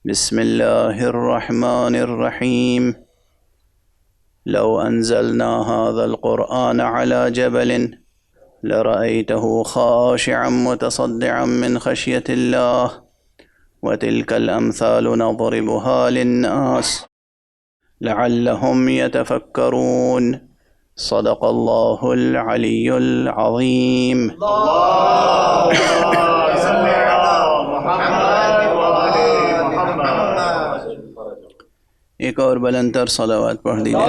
بسم الله الرحمن الرحيم. لو أنزلنا هذا القرآن على جبل لرأيته خاشعا متصدعا من خشية الله وتلك الأمثال نضربها للناس لعلهم يتفكرون. صدق الله العلي العظيم. ایک اور بلند تر صلوات پڑھ دیجیے.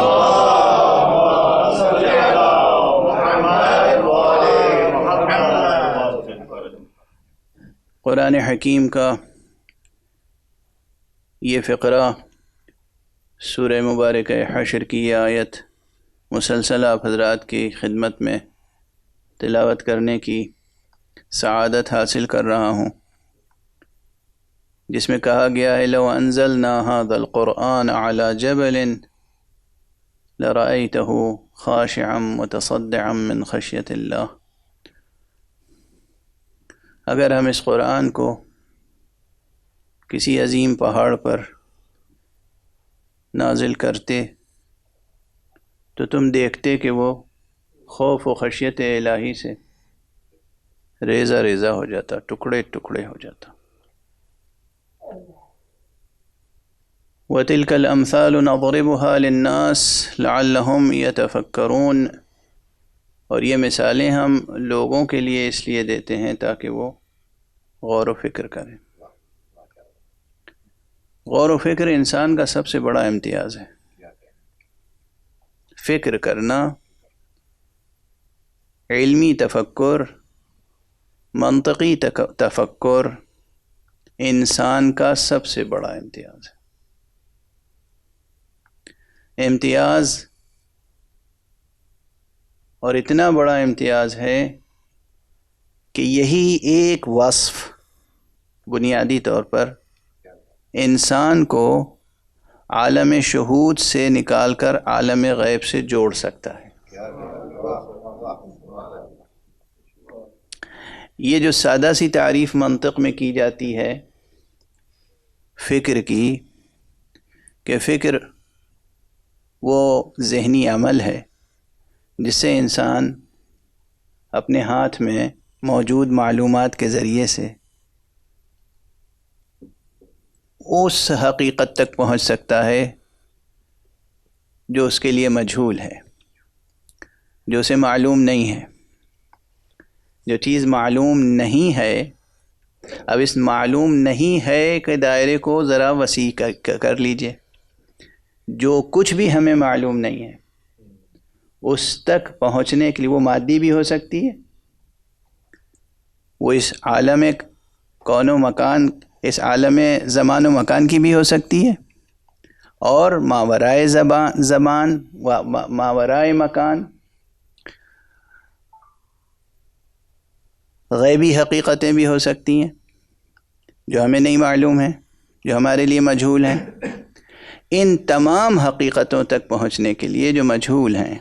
قرآن حکیم کا یہ فقرہ سورہ مبارکہ حشر کی یہ آیت مسلسل آپ حضرات کی خدمت میں تلاوت کرنے کی سعادت حاصل کر رہا ہوں، جس میں کہا گیا ہے لو انزلنا هذا القرآن على جبل لرأيته خاشعا متصدعا من خشية اللہ. اگر ہم اس قرآن کو کسی عظیم پہاڑ پر نازل کرتے تو تم دیکھتے کہ وہ خوف و خشیت الہی سے ریزہ ریزہ ہو جاتا، ٹکڑے ٹکڑے ہو جاتا. وَتِلْكَ الْأَمْثَالُ نَضْرِبُهَا لِلنَّاسِ لَعَلَّهُمْ يَتَفَكَّرُونَ، اور یہ مثالیں ہم لوگوں کے لیے اس لیے دیتے ہیں تاکہ وہ غور و فکر کریں. غور و فکر انسان کا سب سے بڑا امتیاز ہے. فکر کرنا، علمی تفکر، منطقی تفکر انسان کا سب سے بڑا امتیاز ہے. امتیاز، اور اتنا بڑا امتیاز ہے کہ یہی ایک وصف بنیادی طور پر انسان کو عالم شہود سے نکال کر عالم غیب سے جوڑ سکتا ہے. یہ جو سادہ سی تعریف منطق میں کی جاتی ہے فکر کی، کہ فکر وہ ذہنی عمل ہے جس سے انسان اپنے ہاتھ میں موجود معلومات کے ذریعے سے اس حقیقت تک پہنچ سکتا ہے جو اس کے لیے مجہول ہے، جو اسے معلوم نہیں ہے. جو چیز معلوم نہیں ہے، اب اس معلوم نہیں ہے کہ دائرے کو ذرا وسیع کر لیجئے. جو کچھ بھی ہمیں معلوم نہیں ہے اس تک پہنچنے کے لیے وہ مادی بھی ہو سکتی ہے، وہ اس عالم کون و مکان، اس عالم زمان و مکان کی بھی ہو سکتی ہے، اور ماورائے زمان و ماورائے مکان غیبی حقیقتیں بھی ہو سکتی ہیں جو ہمیں نہیں معلوم ہیں، جو ہمارے لیے مجہول ہیں. ان تمام حقیقتوں تک پہنچنے کے لیے جو مجہول ہیں،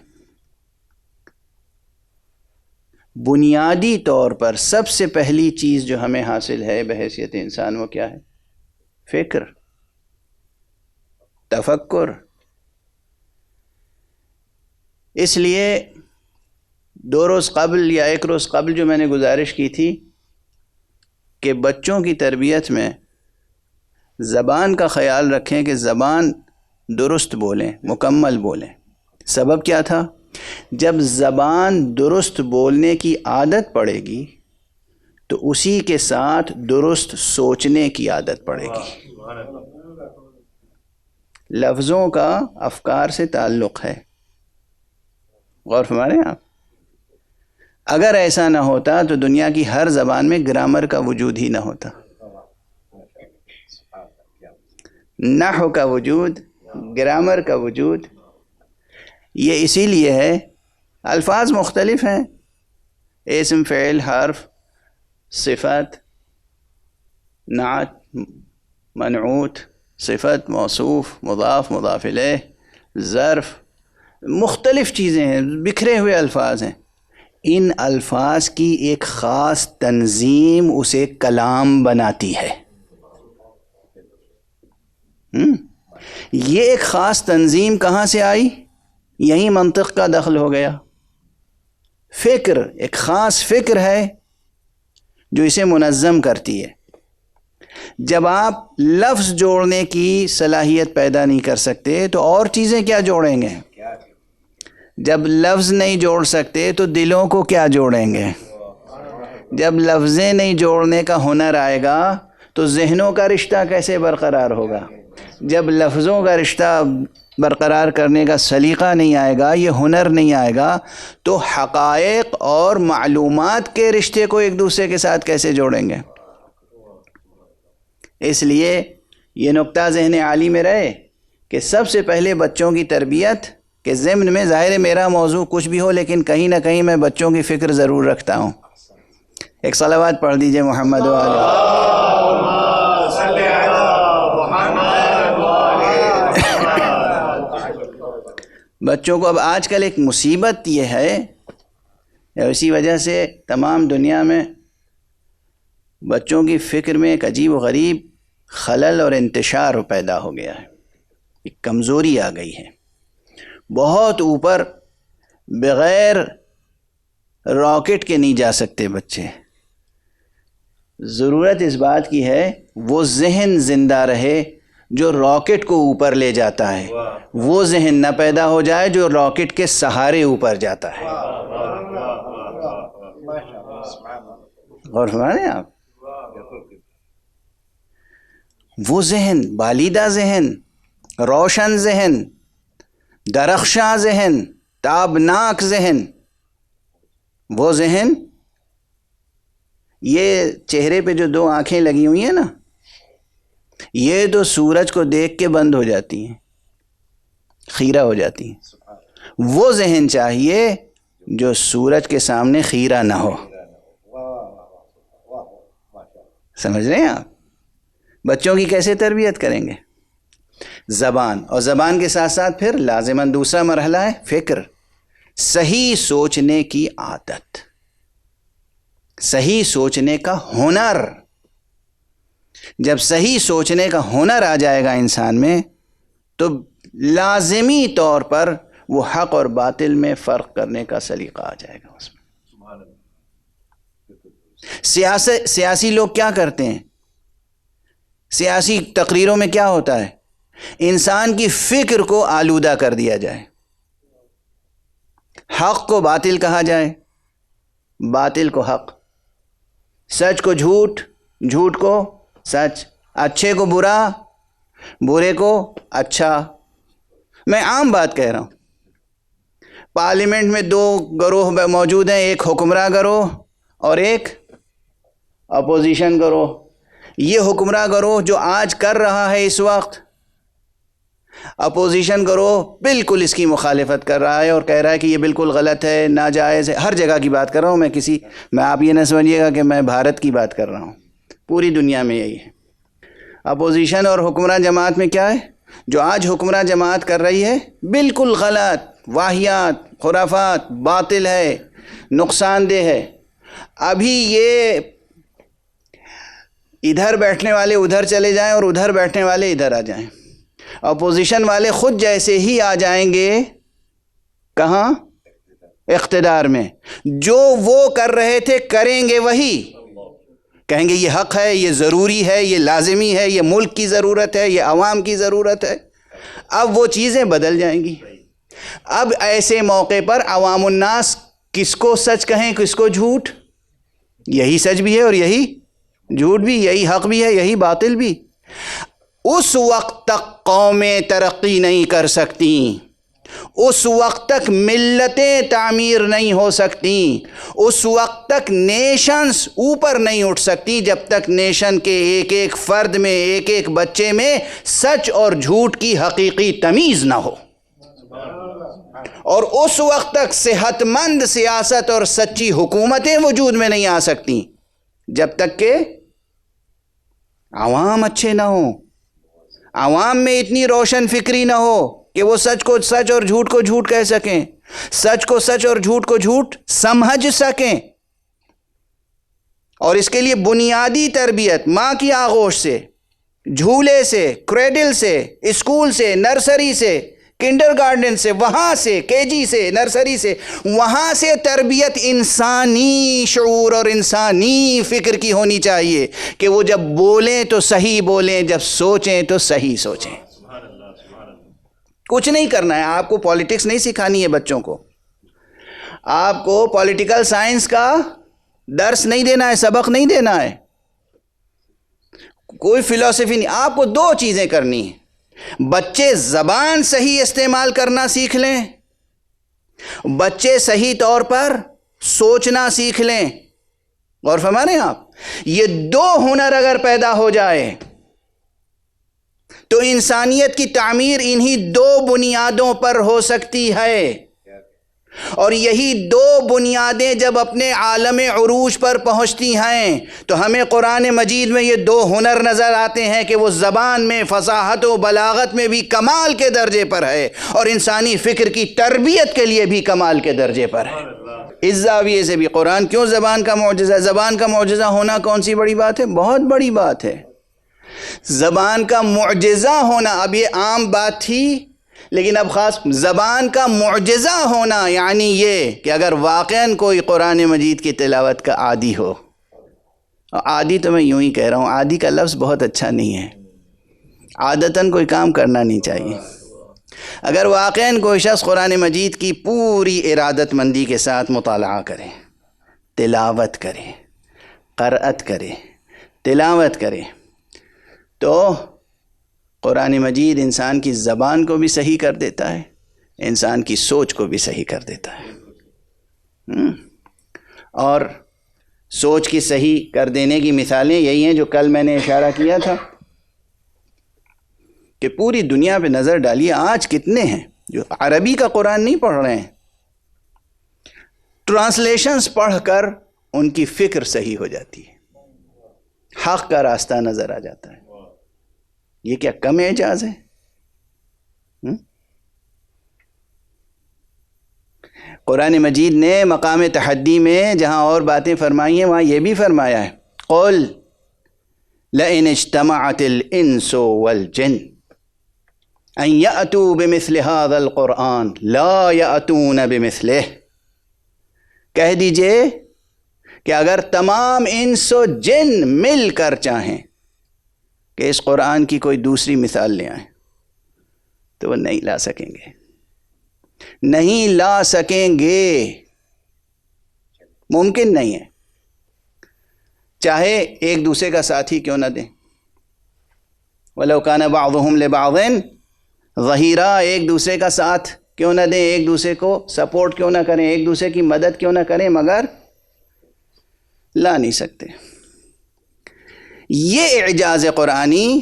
بنیادی طور پر سب سے پہلی چیز جو ہمیں حاصل ہے بحیثیت انسان وہ کیا ہے؟ فکر، تفکر. اس لیے 2 روز قبل یا 1 روز قبل جو میں نے گزارش کی تھی کہ بچوں کی تربیت میں زبان کا خیال رکھیں کہ زبان درست بولیں، مکمل بولیں. سبب کیا تھا؟ جب زبان درست بولنے کی عادت پڑے گی تو اسی کے ساتھ درست سوچنے کی عادت پڑے گی. لفظوں کا افکار سے تعلق ہے، غور فرمائیں آپ. اگر ایسا نہ ہوتا تو دنیا کی ہر زبان میں گرامر کا وجود ہی نہ ہوتا، نحو کا وجود، گرامر کا وجود. یہ اسی لیے ہے الفاظ مختلف ہیں، اسم، فعل، حرف، صفت، نعت، منعوت، صفت، موصوف، مضاف، مضاف الیہ، ظرف، مختلف چیزیں ہیں، بکھرے ہوئے الفاظ ہیں. ان الفاظ کی ایک خاص تنظیم اسے کلام بناتی ہے. یہ ایک خاص تنظیم کہاں سے آئی؟ یہی منطق کا دخل ہو گیا. فکر، ایک خاص فکر ہے جو اسے منظم کرتی ہے. جب آپ لفظ جوڑنے کی صلاحیت پیدا نہیں کر سکتے تو اور چیزیں کیا جوڑیں گے؟ جب لفظ نہیں جوڑ سکتے تو دلوں کو کیا جوڑیں گے؟ جب لفظیں نہیں جوڑنے کا ہنر آئے گا تو ذہنوں کا رشتہ کیسے برقرار ہوگا؟ جب لفظوں کا رشتہ برقرار کرنے کا سلیقہ نہیں آئے گا، یہ ہنر نہیں آئے گا، تو حقائق اور معلومات کے رشتے کو ایک دوسرے کے ساتھ کیسے جوڑیں گے؟ اس لیے یہ نقطہ ذہن عالی میں رہے کہ سب سے پہلے بچوں کی تربیت کے ضمن میں، ظاہر ہے میرا موضوع کچھ بھی ہو لیکن کہیں نہ کہیں میں بچوں کی فکر ضرور رکھتا ہوں. ایک صلوات پڑھ دیجئے محمد بچوں کو اب آج کل ایک مصیبت یہ ہے، اسی وجہ سے تمام دنیا میں بچوں کی فکر میں ایک عجیب و غریب خلل اور انتشار پیدا ہو گیا ہے، ایک کمزوری آ گئی ہے. بہت اوپر بغیر راکٹ کے نہیں جا سکتے بچے. ضرورت اس بات کی ہے وہ ذہن زندہ رہے جو راکٹ کو اوپر لے جاتا ہے، وہ ذہن نہ پیدا ہو جائے جو راکٹ کے سہارے اوپر جاتا ہے. غور فرمائیں آپ، وہ ذہن، بالیدہ ذہن، روشن ذہن، درخشاں ذہن، تابناک ذہن، وہ ذہن، یہ چہرے پہ جو دو آنکھیں لگی ہوئی ہیں نا، یہ تو سورج کو دیکھ کے بند ہو جاتی ہیں، خیرہ ہو جاتی ہیں. وہ ذہن چاہیے جو سورج کے سامنے خیرہ نہ ہو. سمجھ رہے ہیں آپ؟ بچوں کی کیسے تربیت کریں گے؟ زبان، اور زبان کے ساتھ ساتھ پھر لازماً دوسرا مرحلہ ہے فکر، صحیح سوچنے کی عادت، صحیح سوچنے کا ہنر. جب صحیح سوچنے کا ہنر آ جائے گا انسان میں تو لازمی طور پر وہ حق اور باطل میں فرق کرنے کا سلیقہ آ جائے گا اس میں. سیاسی لوگ کیا کرتے ہیں؟ سیاسی تقریروں میں کیا ہوتا ہے؟ انسان کی فکر کو آلودہ کر دیا جائے، حق کو باطل کہا جائے، باطل کو حق، سچ کو جھوٹ، جھوٹ کو سچ، اچھے کو برا، برے کو اچھا. میں عام بات کہہ رہا ہوں. پارلیمنٹ میں دو گروہ موجود ہیں، ایک حکمراں گروہ اور ایک اپوزیشن گروہ. یہ حکمراں گروہ جو آج کر رہا ہے اس وقت، اپوزیشن گروہ بالکل اس کی مخالفت کر رہا ہے اور کہہ رہا ہے کہ یہ بالکل غلط ہے، ناجائز ہے. ہر جگہ کی بات کر رہا ہوں میں آپ یہ نہ سمجھیے گا کہ میں بھارت کی بات کر رہا ہوں، پوری دنیا میں یہی ہے. اپوزیشن اور حکمراں جماعت میں کیا ہے؟ جو آج حکمراں جماعت کر رہی ہے بالکل غلط، واہیات، خرافات، باطل ہے، نقصان دہ ہے. ابھی یہ ادھر بیٹھنے والے ادھر چلے جائیں اور ادھر بیٹھنے والے ادھر آ جائیں، اپوزیشن والے خود جیسے ہی آ جائیں گے کہاں؟ اقتدار میں، جو وہ کر رہے تھے کریں گے وہی، کہیں گے یہ حق ہے، یہ ضروری ہے، یہ لازمی ہے، یہ ملک کی ضرورت ہے، یہ عوام کی ضرورت ہے. اب وہ چیزیں بدل جائیں گی. اب ایسے موقع پر عوام الناس کس کو سچ کہیں، کس کو جھوٹ؟ یہی سچ بھی ہے اور یہی جھوٹ بھی، یہی حق بھی ہے، یہی باطل بھی. اس وقت تک قومیں ترقی نہیں کر سکتی، اس وقت تک ملتیں تعمیر نہیں ہو سکتی، اس وقت تک نیشنز اوپر نہیں اٹھ سکتی جب تک نیشن کے ایک ایک فرد میں، ایک ایک بچے میں سچ اور جھوٹ کی حقیقی تمیز نہ ہو. اور اس وقت تک صحت مند سیاست اور سچی حکومتیں وجود میں نہیں آ سکتی جب تک کہ عوام اچھے نہ ہوں، عوام میں اتنی روشن فکری نہ ہو کہ وہ سچ کو سچ اور جھوٹ کو جھوٹ کہہ سکیں، سچ کو سچ اور جھوٹ کو جھوٹ سمجھ سکیں. اور اس کے لیے بنیادی تربیت ماں کی آغوش سے جھولے سے، کریڈل سے، اسکول سے، نرسری سے، کنڈر گارڈن سے، وہاں سے کے جی سے، نرسری سے، وہاں سے تربیت انسانی شعور اور انسانی فکر کی ہونی چاہیے کہ وہ جب بولیں تو صحیح بولیں، جب سوچیں تو صحیح سوچیں۔ کچھ نہیں کرنا ہے آپ کو، پالیٹکس نہیں سکھانی ہے بچوں کو، آپ کو پولیٹیکل سائنس کا درس نہیں دینا ہے، سبق نہیں دینا ہے، کوئی فلسفی نہیں، آپ کو دو چیزیں کرنی ہیں۔ بچے زبان صحیح استعمال کرنا سیکھ لیں، بچے صحیح طور پر سوچنا سیکھ لیں۔ غور فرما رہے ہیں آپ؟ یہ دو ہنر اگر پیدا ہو جائے تو انسانیت کی تعمیر انہی دو بنیادوں پر ہو سکتی ہے، اور یہی دو بنیادیں جب اپنے عالم عروج پر پہنچتی ہیں تو ہمیں قرآن مجید میں یہ دو ہنر نظر آتے ہیں کہ وہ زبان میں فصاحت و بلاغت میں بھی کمال کے درجے پر ہے، اور انسانی فکر کی تربیت کے لیے بھی کمال کے درجے پر ہے۔ اس زاویے سے بھی قرآن کیوں زبان کا معجزہ؟ زبان کا معجزہ ہونا کون سی بڑی بات ہے؟ بہت بڑی بات ہے۔ زبان کا معجزہ ہونا، اب یہ عام بات تھی لیکن اب خاص زبان کا معجزہ ہونا یعنی یہ کہ اگر واقعاً کوئی قرآن مجید کی تلاوت کا عادی ہو، عادی تو میں یوں ہی کہہ رہا ہوں، عادی کا لفظ بہت اچھا نہیں ہے، عادتاً کوئی کام کرنا نہیں چاہیے، اگر واقعاً کوئی شخص قرآن مجید کی پوری ارادت مندی کے ساتھ مطالعہ کرے، تلاوت کرے، قرأت کرے، تلاوت کرے، تو قرآن مجید انسان کی زبان کو بھی صحیح کر دیتا ہے، انسان کی سوچ کو بھی صحیح کر دیتا ہے۔ اور سوچ کی صحیح کر دینے کی مثالیں یہی ہیں جو کل میں نے اشارہ کیا تھا کہ پوری دنیا پہ نظر ڈالیے، آج کتنے ہیں جو عربی کا قرآن نہیں پڑھ رہے ہیں، ٹرانسلیشنز پڑھ کر ان کی فکر صحیح ہو جاتی ہے، حق کا راستہ نظر آ جاتا ہے۔ یہ کیا کم اعجاز ہے؟ قرآن مجید نے مقام تحدی میں جہاں اور باتیں فرمائی ہیں وہاں یہ بھی فرمایا ہے، قل لئن اجتمعت الانس والجن ان یأتوا بمثل هذا القرآن لا یأتون بمثلہ، کہہ دیجئے کہ اگر تمام انس و جن مل کر چاہیں کہ اس قرآن کی کوئی دوسری مثال لے آئیں تو وہ نہیں لا سکیں گے، نہیں لا سکیں گے، ممکن نہیں ہے، چاہے ایک دوسرے کا ساتھی کیوں نہ دیں، وَلَوْ كَانَ بَعْضُهُمْ لِبَعْضٍ ظَهِيرًا، ایک دوسرے کا ساتھ کیوں نہ دیں، ایک دوسرے کو سپورٹ کیوں نہ کریں، ایک دوسرے کی مدد کیوں نہ کریں، مگر لا نہیں سکتے۔ یہ اعجاز قرآنی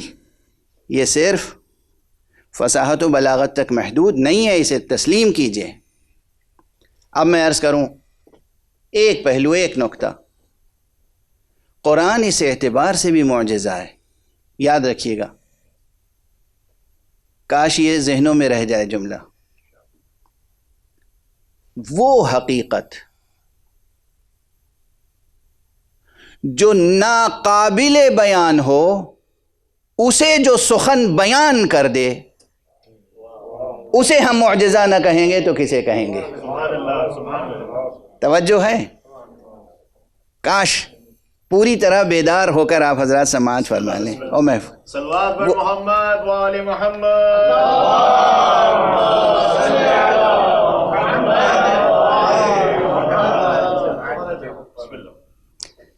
یہ صرف فصاحت و بلاغت تک محدود نہیں ہے، اسے تسلیم کیجئے۔ اب میں عرض کروں ایک پہلو، ایک نکتہ، قرآن اس اعتبار سے بھی معجزہ ہے، یاد رکھیے گا، کاش یہ ذہنوں میں رہ جائے جملہ، وہ حقیقت جو ناقابل بیان ہو اسے جو سخن بیان کر دے اسے ہم معجزہ نہ کہیں گے تو کسے کہیں گے؟ توجہ ہے؟ کاش پوری طرح بیدار ہو کر آپ حضرات سماعت فرما لیں۔ اور میں صلوات پر محمد وآل محمد،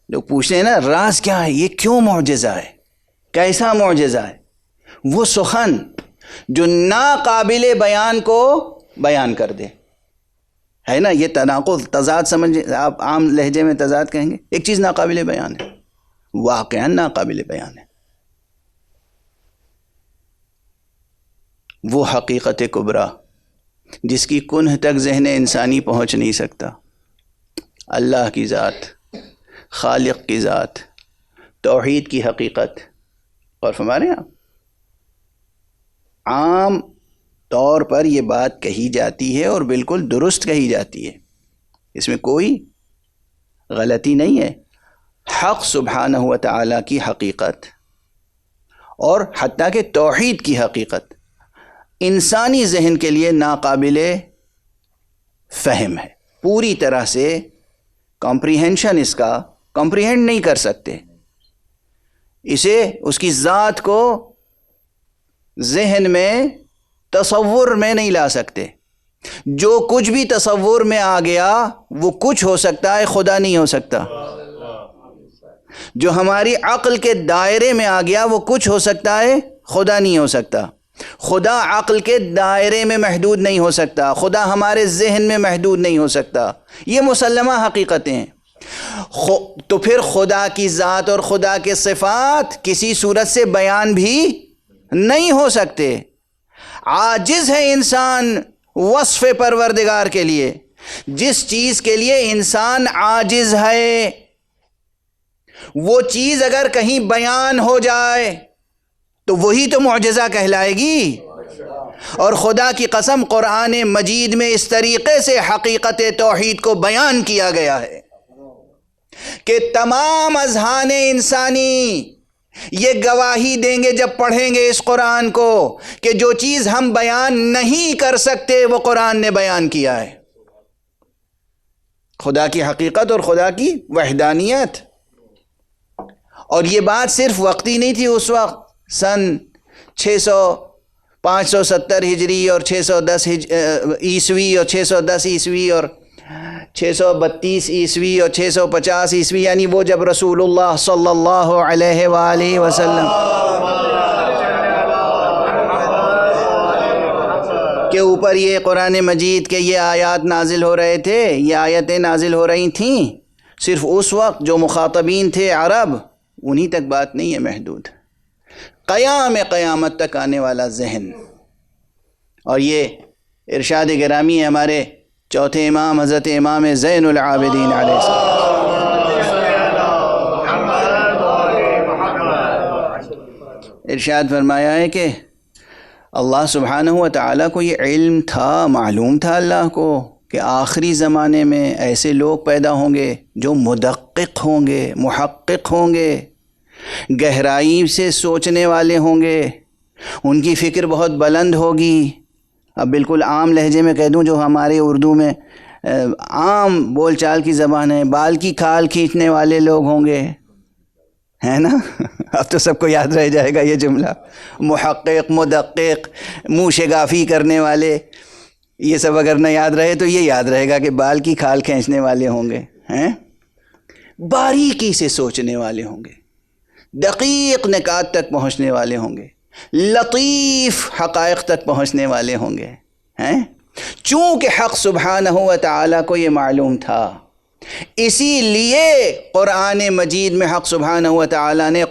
لوگ پوچھتے ہیں نا راز کیا ہے، یہ کیوں معجزہ ہے، کیسا معجزہ ہے؟ وہ سخن جو ناقابل بیان کو بیان کر دے، ہے نا، یہ تناقض، تضاد سمجھ، آپ عام لہجے میں تضاد کہیں گے، ایک چیز ناقابل بیان ہے، واقعاً ناقابل بیان ہے، وہ حقیقت کبریٰ جس کی کنہ تک ذہن انسانی پہنچ نہیں سکتا، اللہ کی ذات، خالق کی ذات، توحید کی حقیقت۔ اور فرما رہے ہیں آپ، عام طور پر یہ بات کہی جاتی ہے اور بالکل درست کہی جاتی ہے، اس میں کوئی غلطی نہیں ہے، حق سبحانہ و تعالیٰ کی حقیقت اور حتیٰ کہ توحید کی حقیقت انسانی ذہن کے لیے ناقابل فہم ہے، پوری طرح سے کمپریہنشن اس کا کمپریہنڈ نہیں کر سکتے، اسے اس کی ذات کو ذہن میں تصور میں نہیں لا سکتے۔ جو کچھ بھی تصور میں آ گیا وہ کچھ ہو سکتا ہے، خدا نہیں ہو سکتا۔ جو ہماری عقل کے دائرے میں آ گیا وہ کچھ ہو سکتا ہے، خدا نہیں ہو سکتا۔ خدا عقل کے دائرے میں محدود نہیں ہو سکتا، خدا ہمارے ذہن میں محدود نہیں ہو سکتا، یہ مسلمہ حقیقتیں ہیں۔ تو پھر خدا کی ذات اور خدا کے صفات کسی صورت سے بیان بھی نہیں ہو سکتے۔ عاجز ہے انسان وصف پروردگار کے لیے، جس چیز کے لیے انسان عاجز ہے وہ چیز اگر کہیں بیان ہو جائے تو وہی تو معجزہ کہلائے گی۔ اور خدا کی قسم قرآن مجید میں اس طریقے سے حقیقت توحید کو بیان کیا گیا ہے کہ تمام اذہان انسانی یہ گواہی دیں گے جب پڑھیں گے اس قرآن کو کہ جو چیز ہم بیان نہیں کر سکتے وہ قرآن نے بیان کیا ہے، خدا کی حقیقت اور خدا کی وحدانیت۔ اور یہ بات صرف وقتی نہیں تھی، اس وقت سن 570 ہجری اور 610 عیسوی اور 610 عیسوی اور 632 عیسوی اور 650 عیسوی، یعنی وہ جب رسول اللہ صلی اللہ علیہ وآلہ وسلم کے اوپر یہ قرآن مجید کے یہ آیات نازل ہو رہے تھے، یہ آیتیں نازل ہو رہی تھیں، صرف اس وقت جو مخاطبین تھے عرب انہی تک بات نہیں ہے محدود، قیامت تک آنے والا ذہن۔ اور یہ ارشاد گرامی ہے ہمارے چوتھے امام حضرت امام زین العابدین علیہ السلام۔ ارشاد فرمایا ہے کہ اللہ سبحانہ و تعالیٰ کو یہ علم تھا، معلوم تھا اللہ کو کہ آخری زمانے میں ایسے لوگ پیدا ہوں گے جو مدقق ہوں گے، محقق ہوں گے، گہرائی سے سوچنے والے ہوں گے، ان کی فکر بہت بلند ہوگی۔ اب بالکل عام لہجے میں کہہ دوں جو ہمارے اردو میں عام بول چال کی زبان ہے، بال کی کھال کھینچنے والے لوگ ہوں گے، ہے نا؟ اب تو سب کو یاد رہ جائے گا یہ جملہ، محقق، مدقق، منہ شگافی کرنے والے، یہ سب اگر نہ یاد رہے تو یہ یاد رہے گا کہ بال کی کھال کھینچنے والے ہوں گے، ہیں؟ باریکی سے سوچنے والے ہوں گے، دقیق نکات تک پہنچنے والے ہوں گے، لطیف حقائق تک پہنچنے والے ہوں گے، ہیں؟ چونکہ حق سبحانہ و تعالیٰ کو یہ معلوم تھا، اسی لیے قرآن مجید میں حق سبحانہ و تعالیٰ نے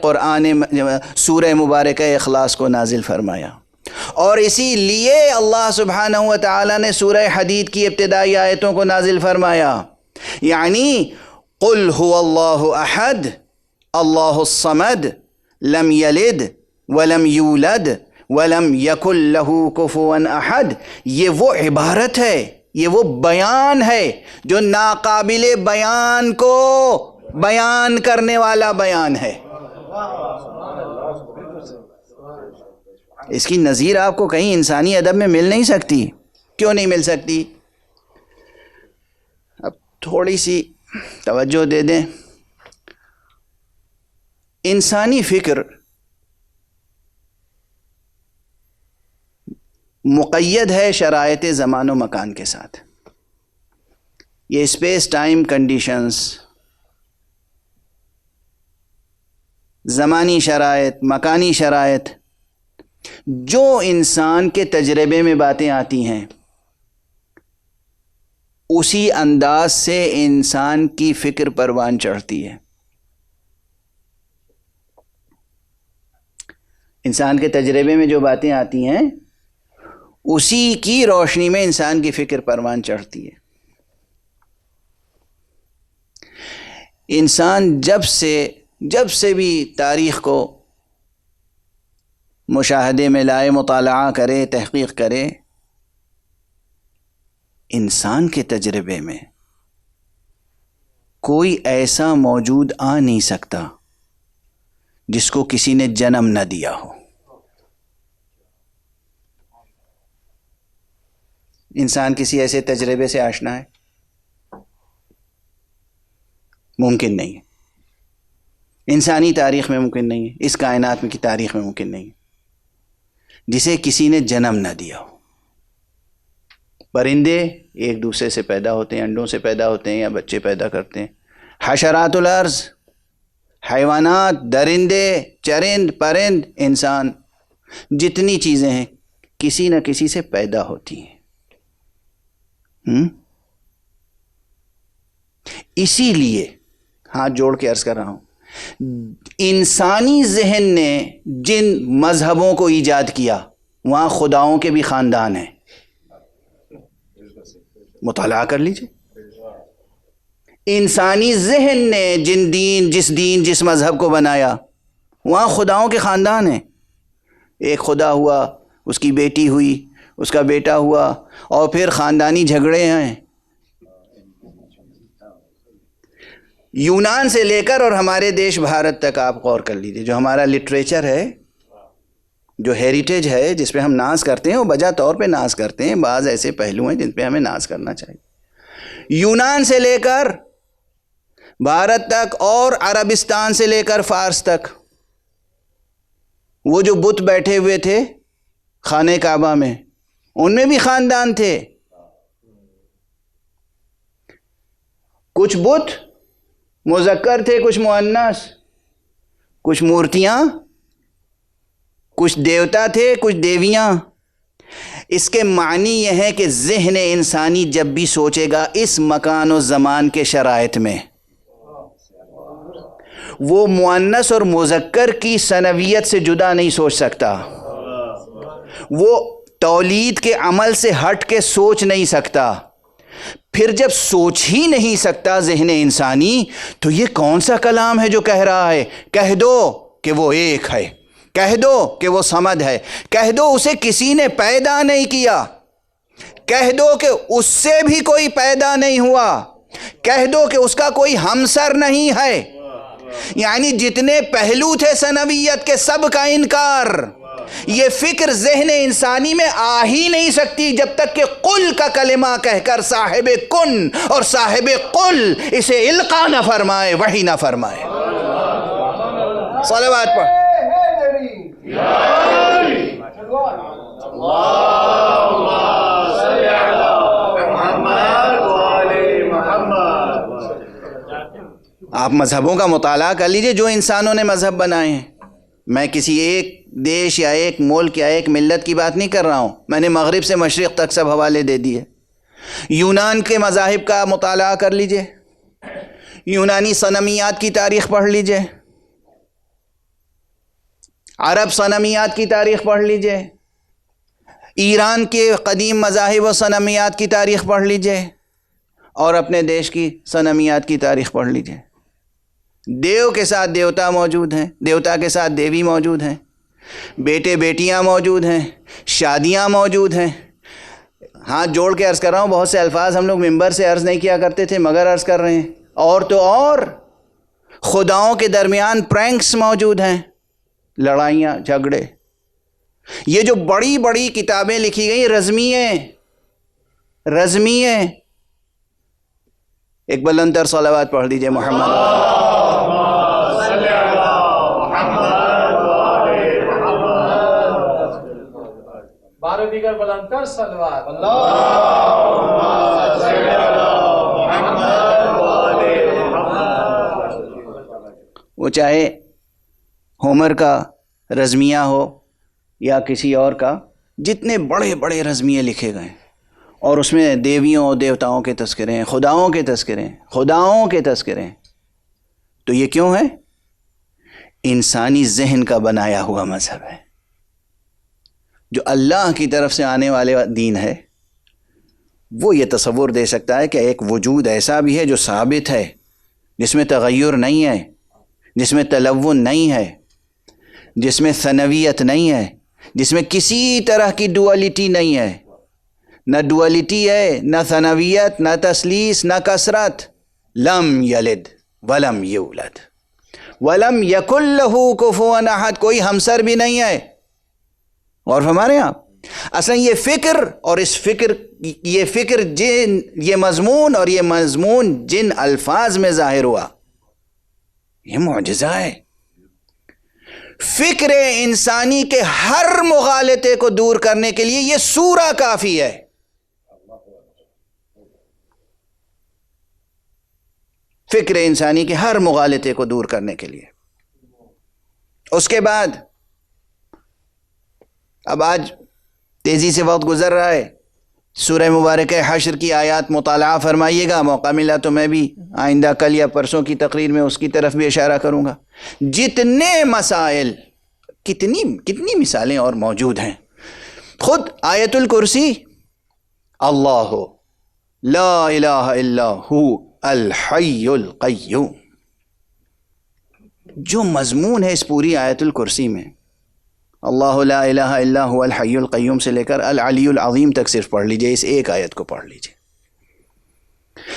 سورہ مبارکہ اخلاص کو نازل فرمایا، اور اسی لیے اللہ سبحانہ و تعالیٰ نے سورہ حدید کی ابتدائی آیتوں کو نازل فرمایا، یعنی قل هو اللہ احد اللہ الصمد لم یلد ولم یولد ولم یکن لہ کفوا احد۔ یہ وہ عبارت ہے، یہ وہ بیان ہے جو ناقابل بیان کو بیان کرنے والا بیان ہے۔ اس کی نظیر آپ کو کہیں انسانی ادب میں مل نہیں سکتی۔ کیوں نہیں مل سکتی؟ اب تھوڑی سی توجہ دے دیں۔ انسانی فکر مقید ہے شرائط زمان و مکان کے ساتھ۔ یہ اسپیس ٹائم کنڈیشنز، زمانی شرائط، مکانی شرائط، جو انسان کے تجربے میں باتیں آتی ہیں اسی انداز سے انسان کی فکر پروان چڑھتی ہے۔ انسان کے تجربے میں جو باتیں آتی ہیں اسی کی روشنی میں انسان کی فکر پروان چڑھتی ہے۔ انسان جب سے بھی تاریخ کو مشاہدے میں لائے، مطالعہ کرے، تحقیق کرے، انسان کے تجربے میں کوئی ایسا موجود آ نہیں سکتا جس کو کسی نے جنم نہ دیا ہو۔ انسان کسی ایسے تجربے سے آشنا ہے؟ ممکن نہیں ہے. انسانی تاریخ میں ممکن نہیں ہے، اس کائنات میں کی تاریخ میں ممکن نہیں ہے جسے کسی نے جنم نہ دیا ہو. پرندے ایک دوسرے سے پیدا ہوتے ہیں، انڈوں سے پیدا ہوتے ہیں یا بچے پیدا کرتے ہیں. حشرات الارض، حیوانات، درندے، چرند، پرند، انسان، جتنی چیزیں ہیں کسی نہ کسی سے پیدا ہوتی ہیں. اسی لیے ہاتھ جوڑ کے عرض کر رہا ہوں، انسانی ذہن نے جن مذہبوں کو ایجاد کیا وہاں خداؤں کے بھی خاندان ہیں. مطالعہ کر لیجئے. انسانی ذہن نے جس دین جس مذہب کو بنایا وہاں خداؤں کے خاندان ہیں. ایک خدا ہوا، اس کی بیٹی ہوئی، اس کا بیٹا ہوا، اور پھر خاندانی جھگڑے ہیں. یونان سے لے کر اور ہمارے دیش بھارت تک آپ غور کر لیجیے. جو ہمارا لٹریچر ہے، جو ہیریٹیج ہے، جس پہ ہم ناز کرتے ہیں، وہ بجا طور پہ ناز کرتے ہیں. بعض ایسے پہلو ہیں جن پہ ہمیں ناز کرنا چاہیے. یونان سے لے کر بھارت تک اور عربستان سے لے کر فارس تک، وہ جو بت بیٹھے ہوئے تھے خانہ کعبہ میں، ان میں بھی خاندان تھے. کچھ بت مذکر تھے، کچھ مؤنث، کچھ مورتیاں، کچھ دیوتا تھے، کچھ دیویاں. اس کے معنی یہ ہے کہ ذہن انسانی جب بھی سوچے گا اس مکان و زمان کے شرائط میں، وہ مؤنث اور مذکر کی ثنویت سے جدا نہیں سوچ سکتا. وہ تولید کے عمل سے ہٹ کے سوچ نہیں سکتا. پھر جب سوچ ہی نہیں سکتا ذہن انسانی، تو یہ کون سا کلام ہے جو کہہ رہا ہے کہہ دو کہ وہ ایک ہے، کہہ دو کہ وہ صمد ہے، کہہ دو اسے کسی نے پیدا نہیں کیا، کہہ دو کہ اس سے بھی کوئی پیدا نہیں ہوا، کہہ دو کہ اس کا کوئی ہمسر نہیں ہے. یعنی جتنے پہلو تھے ثنویت کے سب کا انکار. یہ فکر ذہن انسانی میں آ ہی نہیں سکتی جب تک کہ قل کا کلمہ کہہ کر صاحب کن اور صاحب قل اسے القا نہ فرمائے، وحی نہ فرمائے. صلوات پڑھ. آپ مذہبوں کا مطالعہ کر لیجئے جو انسانوں نے مذہب بنائے ہیں. میں کسی ایک دیش یا ایک ملک یا ایک ملت کی بات نہیں کر رہا ہوں، میں نے مغرب سے مشرق تک سب حوالے دے دیے. یونان کے مذاہب کا مطالعہ کر لیجئے، یونانی صنمیات کی تاریخ پڑھ لیجئے، عرب صنمیات کی تاریخ پڑھ لیجئے، ایران کے قدیم مذاہب و صنمیات کی تاریخ پڑھ لیجئے، اور اپنے دیش کی صنمیات کی تاریخ پڑھ لیجئے. دیو کے ساتھ دیوتا موجود ہیں، دیوتا کے ساتھ دیوی موجود ہیں، بیٹے بیٹیاں موجود ہیں، شادیاں موجود ہیں. ہاتھ جوڑ کے عرض کر رہا ہوں، بہت سے الفاظ ہم لوگ ممبر سے عرض نہیں کیا کرتے تھے مگر عرض کر رہے ہیں. اور تو اور خداؤں کے درمیان پرینکس موجود ہیں، لڑائیاں، جھگڑے. یہ جو بڑی بڑی کتابیں لکھی گئی رزمیے. ایک بلندر صلوات پڑھ دیجئے محمد. بارہ دیگر بلندر صلوات. وہ چاہے ہومر کا رزمیہ ہو یا کسی اور کا، جتنے بڑے بڑے رزمیے لکھے گئے اور اس میں دیویوں اور دیوتاؤں کے تذکرے ہیں، خداؤں کے تذکرے ہیں. تو یہ کیوں ہے؟ انسانی ذہن کا بنایا ہوا مذہب ہے. جو اللہ کی طرف سے آنے والے دین ہے وہ یہ تصور دے سکتا ہے کہ ایک وجود ایسا بھی ہے جو ثابت ہے، جس میں تغیر نہیں ہے، جس میں تلون نہیں ہے، جس میں ثنویت نہیں ہے، جس میں کسی طرح کی ڈوالٹی نہیں ہے. نہ ڈوالٹی ہے، نہ ثنویت، نہ تثلیث، نہ کثرت. لم یلد ولم یولد ولم یکن لہ کفوا احد. کوئی ہمسر بھی نہیں ہے. اور ہمارے یہاں اصلا یہ فکر اور یہ مضمون اور یہ مضمون جن الفاظ میں ظاہر ہوا یہ معجزہ ہے. فکر انسانی کے ہر مغالطے کو دور کرنے کے لیے یہ سورہ کافی ہے. فکر انسانی کے ہر مغالطے کو دور کرنے کے لیے. اس کے بعد اب آج تیزی سے وقت گزر رہا ہے، سورہ مبارکہ حشر کی آیات مطالعہ فرمائیے گا، موقع ملا تو میں بھی آئندہ کل یا پرسوں کی تقریر میں اس کی طرف بھی اشارہ کروں گا. جتنے مسائل، کتنی مثالیں اور موجود ہیں. خود آیت الکرسی، اللہ لا الہ الا ہو الحی القیوم، جو مضمون ہے اس پوری آیت الکرسی میں، اللہ لا الہ الا هو الحی القیوم سے لے کر العلی العظیم تک صرف پڑھ لیجئے، اس ایک آیت کو پڑھ لیجئے.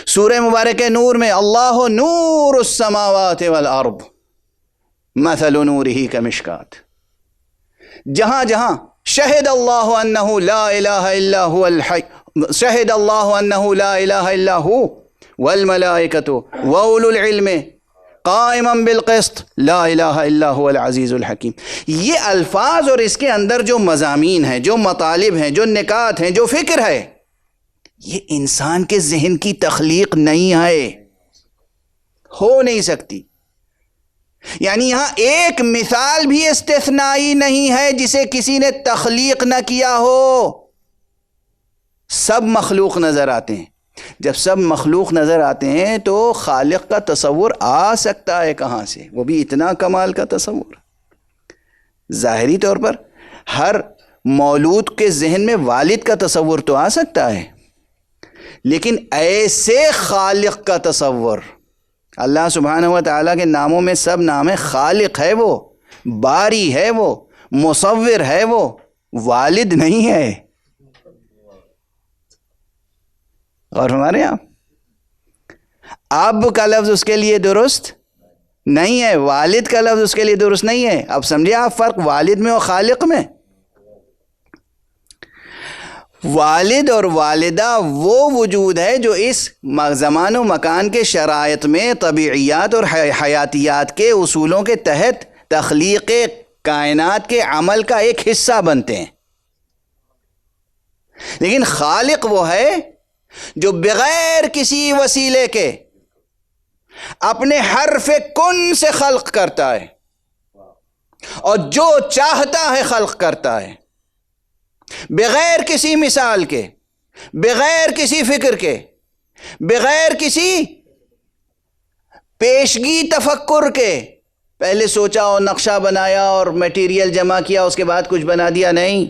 سورہ مبارکہ نور میں اللہ نور السماوات والارض مثل نورہ کمشکات، جہاں جہاں شہد اللہ انہ لا الہ الا هو الحی، شہد اللہ انہ لا الہ الا هو والملائکۃ واولو العلم قائما بالقسط لا الہ الا هو العزیز الحکیم. یہ الفاظ اور اس کے اندر جو مضامین ہیں، جو مطالب ہیں، جو نکات ہیں، جو فکر ہے، یہ انسان کے ذہن کی تخلیق نہیں ہے، ہو نہیں سکتی. یعنی یہاں ایک مثال بھی استثنائی نہیں ہے جسے کسی نے تخلیق نہ کیا ہو. سب مخلوق نظر آتے ہیں. جب سب مخلوق نظر آتے ہیں تو خالق کا تصور آ سکتا ہے کہاں سے، وہ بھی اتنا کمال کا تصور. ظاہری طور پر ہر مولود کے ذہن میں والد کا تصور تو آ سکتا ہے، لیکن ایسے خالق کا تصور، اللہ سبحانہ و تعالیٰ کے ناموں میں سب نام ہے. خالق ہے وہ، باری ہے وہ، مصور ہے وہ، والد نہیں ہے. اور ہمارے یہاں اب کا لفظ اس کے لیے درست نہیں ہے، والد کا لفظ اس کے لیے درست نہیں ہے. اب سمجھے آپ فرق والد میں اور خالق میں. والد اور والدہ وہ وجود ہے جو اس زمان و مکان کے شرائط میں طبیعیات اور حیاتیات کے اصولوں کے تحت تخلیق کائنات کے عمل کا ایک حصہ بنتے ہیں. لیکن خالق وہ ہے جو بغیر کسی وسیلے کے اپنے حرف کن سے خلق کرتا ہے، اور جو چاہتا ہے خلق کرتا ہے، بغیر کسی مثال کے، بغیر کسی فکر کے، بغیر کسی پیشگی تفکر کے. پہلے سوچا اور نقشہ بنایا اور میٹیریل جمع کیا، اس کے بعد کچھ بنا دیا، نہیں.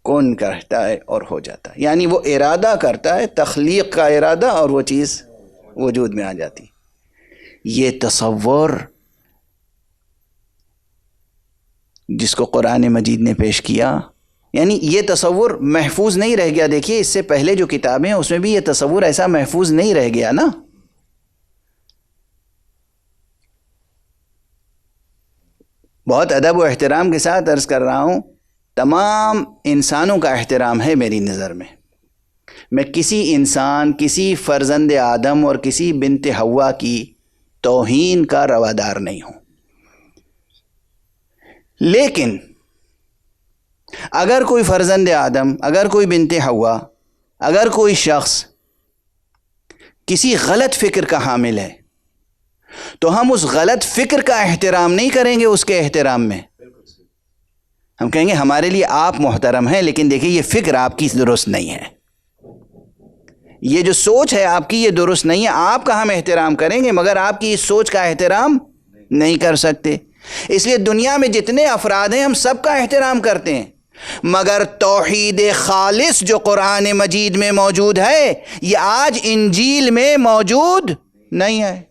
کون کرتا ہے اور ہو جاتا ہے. یعنی وہ ارادہ کرتا ہے، تخلیق کا ارادہ، اور وہ چیز وجود میں آ جاتی. یہ تصور جس کو قرآن مجید نے پیش کیا، یعنی یہ تصور محفوظ نہیں رہ گیا. دیکھیے اس سے پہلے جو کتابیں ہیں اس میں بھی یہ تصور ایسا محفوظ نہیں رہ گیا نا. بہت ادب و احترام کے ساتھ عرض کر رہا ہوں، تمام انسانوں کا احترام ہے میری نظر میں. میں کسی انسان، کسی فرزند آدم اور کسی بنت حوا کی توہین کا روادار نہیں ہوں. لیکن اگر کوئی فرزند آدم، اگر کوئی بنت حوا، اگر کوئی شخص کسی غلط فکر کا حامل ہے تو ہم اس غلط فکر کا احترام نہیں کریں گے. اس کے احترام میں ہم کہیں گے ہمارے لیے آپ محترم ہیں، لیکن دیکھیں یہ فکر آپ کی درست نہیں ہے، یہ جو سوچ ہے آپ کی یہ درست نہیں ہے. آپ کا ہم احترام کریں گے مگر آپ کی اس سوچ کا احترام نہیں کر سکتے. اس لیے دنیا میں جتنے افراد ہیں ہم سب کا احترام کرتے ہیں، مگر توحید خالص جو قرآن مجید میں موجود ہے یہ آج انجیل میں موجود نہیں ہے،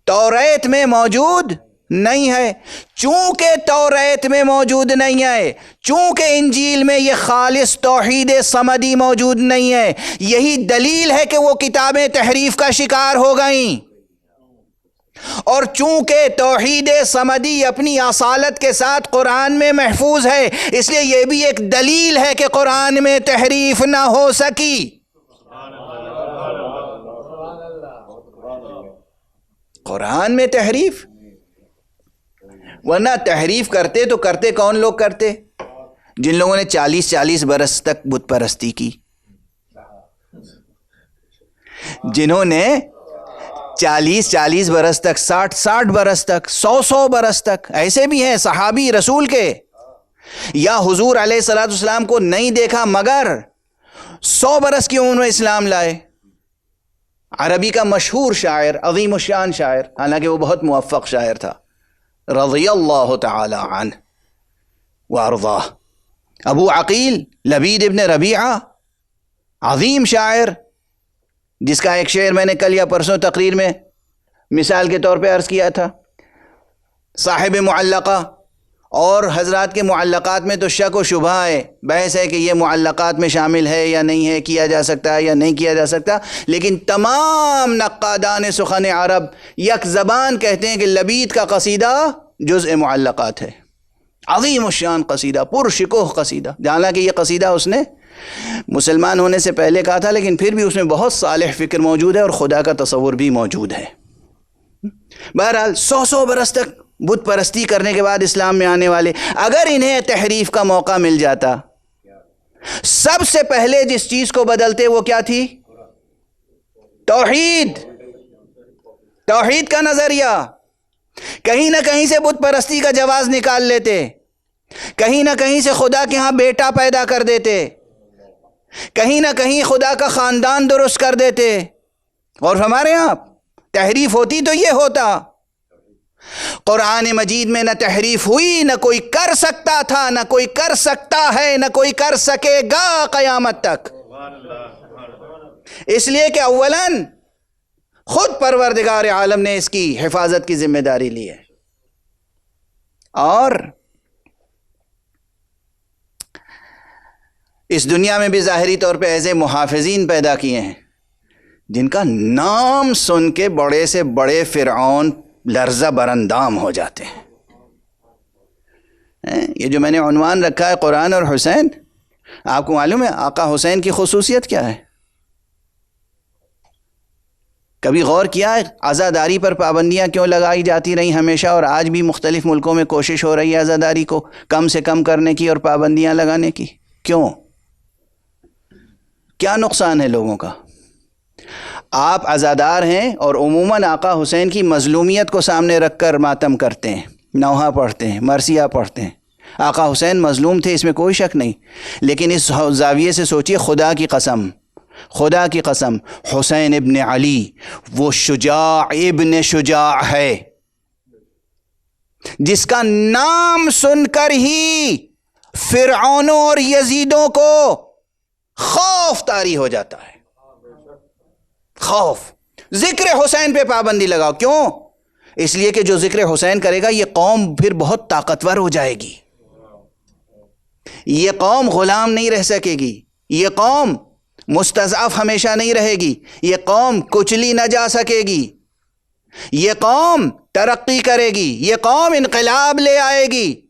توریت میں موجود نہیں ہے. چونکہ توریت میں موجود نہیں ہے، چونکہ انجیل میں یہ خالص توحید صمدی موجود نہیں ہے، یہی دلیل ہے کہ وہ کتابیں تحریف کا شکار ہو گئیں. اور چونکہ توحید صمدی اپنی اصالت کے ساتھ قرآن میں محفوظ ہے، اس لیے یہ بھی ایک دلیل ہے کہ قرآن میں تحریف نہ ہو سکی۔ قرآن میں تحریف، ورنہ تحریف کرتے تو کرتے کون لوگ کرتے؟ جن لوگوں نے 40 برس تک بت پرستی کی، جنہوں نے 40 برس تک، 60 برس تک، 100 برس تک، ایسے بھی ہیں صحابی رسول کے، یا حضور علیہ الصلوۃ والسلام کو نہیں دیکھا مگر 100 برس کی عمر میں اسلام لائے۔ عربی کا مشہور شاعر، عظیم الشان شاعر، حالانکہ وہ بہت موفق شاعر تھا، رضی اللہ تعالی عنہ وارضاہ، ابو عقیل لبید ابن ربیعہ، عظیم شاعر، جس کا ایک شعر میں نے کل یا پرسوں تقریر میں مثال کے طور پہ عرض کیا تھا، صاحب معلقہ، اور حضرات کے معلقات میں تو شک و شبہ ہے، بحث ہے کہ یہ معلقات میں شامل ہے یا نہیں ہے، کیا جا سکتا ہے یا نہیں کیا جا سکتا، لیکن تمام نقادان سخن عرب یک زبان کہتے ہیں کہ لبید کا قصیدہ جزء معلقات ہے، عظیم الشان قصیدہ، پرشکوہ قصیدہ، حالانکہ یہ قصیدہ اس نے مسلمان ہونے سے پہلے کہا تھا، لیکن پھر بھی اس میں بہت صالح فکر موجود ہے اور خدا کا تصور بھی موجود ہے۔ بہرحال 100 برس تک بت پرستی کرنے کے بعد اسلام میں آنے والے، اگر انہیں تحریف کا موقع مل جاتا، سب سے پہلے جس چیز کو بدلتے وہ کیا تھی؟ توحید، توحید کا نظریہ۔ کہیں نہ کہیں سے بت پرستی کا جواز نکال لیتے، کہیں نہ کہیں سے خدا کے ہاں بیٹا پیدا کر دیتے، کہیں نہ کہیں خدا کا خاندان درست کر دیتے، اور ہمارے ہاں تحریف ہوتی تو یہ ہوتا۔ قرآن مجید میں نہ تحریف ہوئی، نہ کوئی کر سکتا تھا، نہ کوئی کر سکتا ہے، نہ کوئی کر سکے گا قیامت تک، اس لیے کہ اولاً خود پروردگار عالم نے اس کی حفاظت کی ذمہ داری لی ہے، اور اس دنیا میں بھی ظاہری طور پہ ایسے محافظین پیدا کیے ہیں جن کا نام سن کے بڑے سے بڑے فرعون لرزہ برندام ہو جاتے ہیں۔ یہ جو میں نے عنوان رکھا ہے قرآن اور حسین، آپ کو معلوم ہے آقا حسین کی خصوصیت کیا ہے؟ کبھی غور کیا ہے عزاداری پر پابندیاں کیوں لگائی جاتی رہی ہمیشہ، اور آج بھی مختلف ملکوں میں کوشش ہو رہی ہے عزاداری کو کم سے کم کرنے کی اور پابندیاں لگانے کی؟ کیوں؟ کیا نقصان ہے لوگوں کا؟ آپ عزادار ہیں اور عموماً آقا حسین کی مظلومیت کو سامنے رکھ کر ماتم کرتے ہیں، نوحہ پڑھتے ہیں، مرثیہ پڑھتے ہیں۔ آقا حسین مظلوم تھے، اس میں کوئی شک نہیں، لیکن اس زاویے سے سوچئے، خدا کی قسم، خدا کی قسم، حسین ابن علی وہ شجاع ابن شجاع ہے جس کا نام سن کر ہی فرعونوں اور یزیدوں کو خوف طاری ہو جاتا ہے، خوف۔ ذکر حسین پہ پابندی لگاؤ، کیوں؟ اس لیے کہ جو ذکر حسین کرے گا یہ قوم پھر بہت طاقتور ہو جائے گی، یہ قوم غلام نہیں رہ سکے گی، یہ قوم مستضعف ہمیشہ نہیں رہے گی، یہ قوم کچلی نہ جا سکے گی، یہ قوم ترقی کرے گی، یہ قوم انقلاب لے آئے گی۔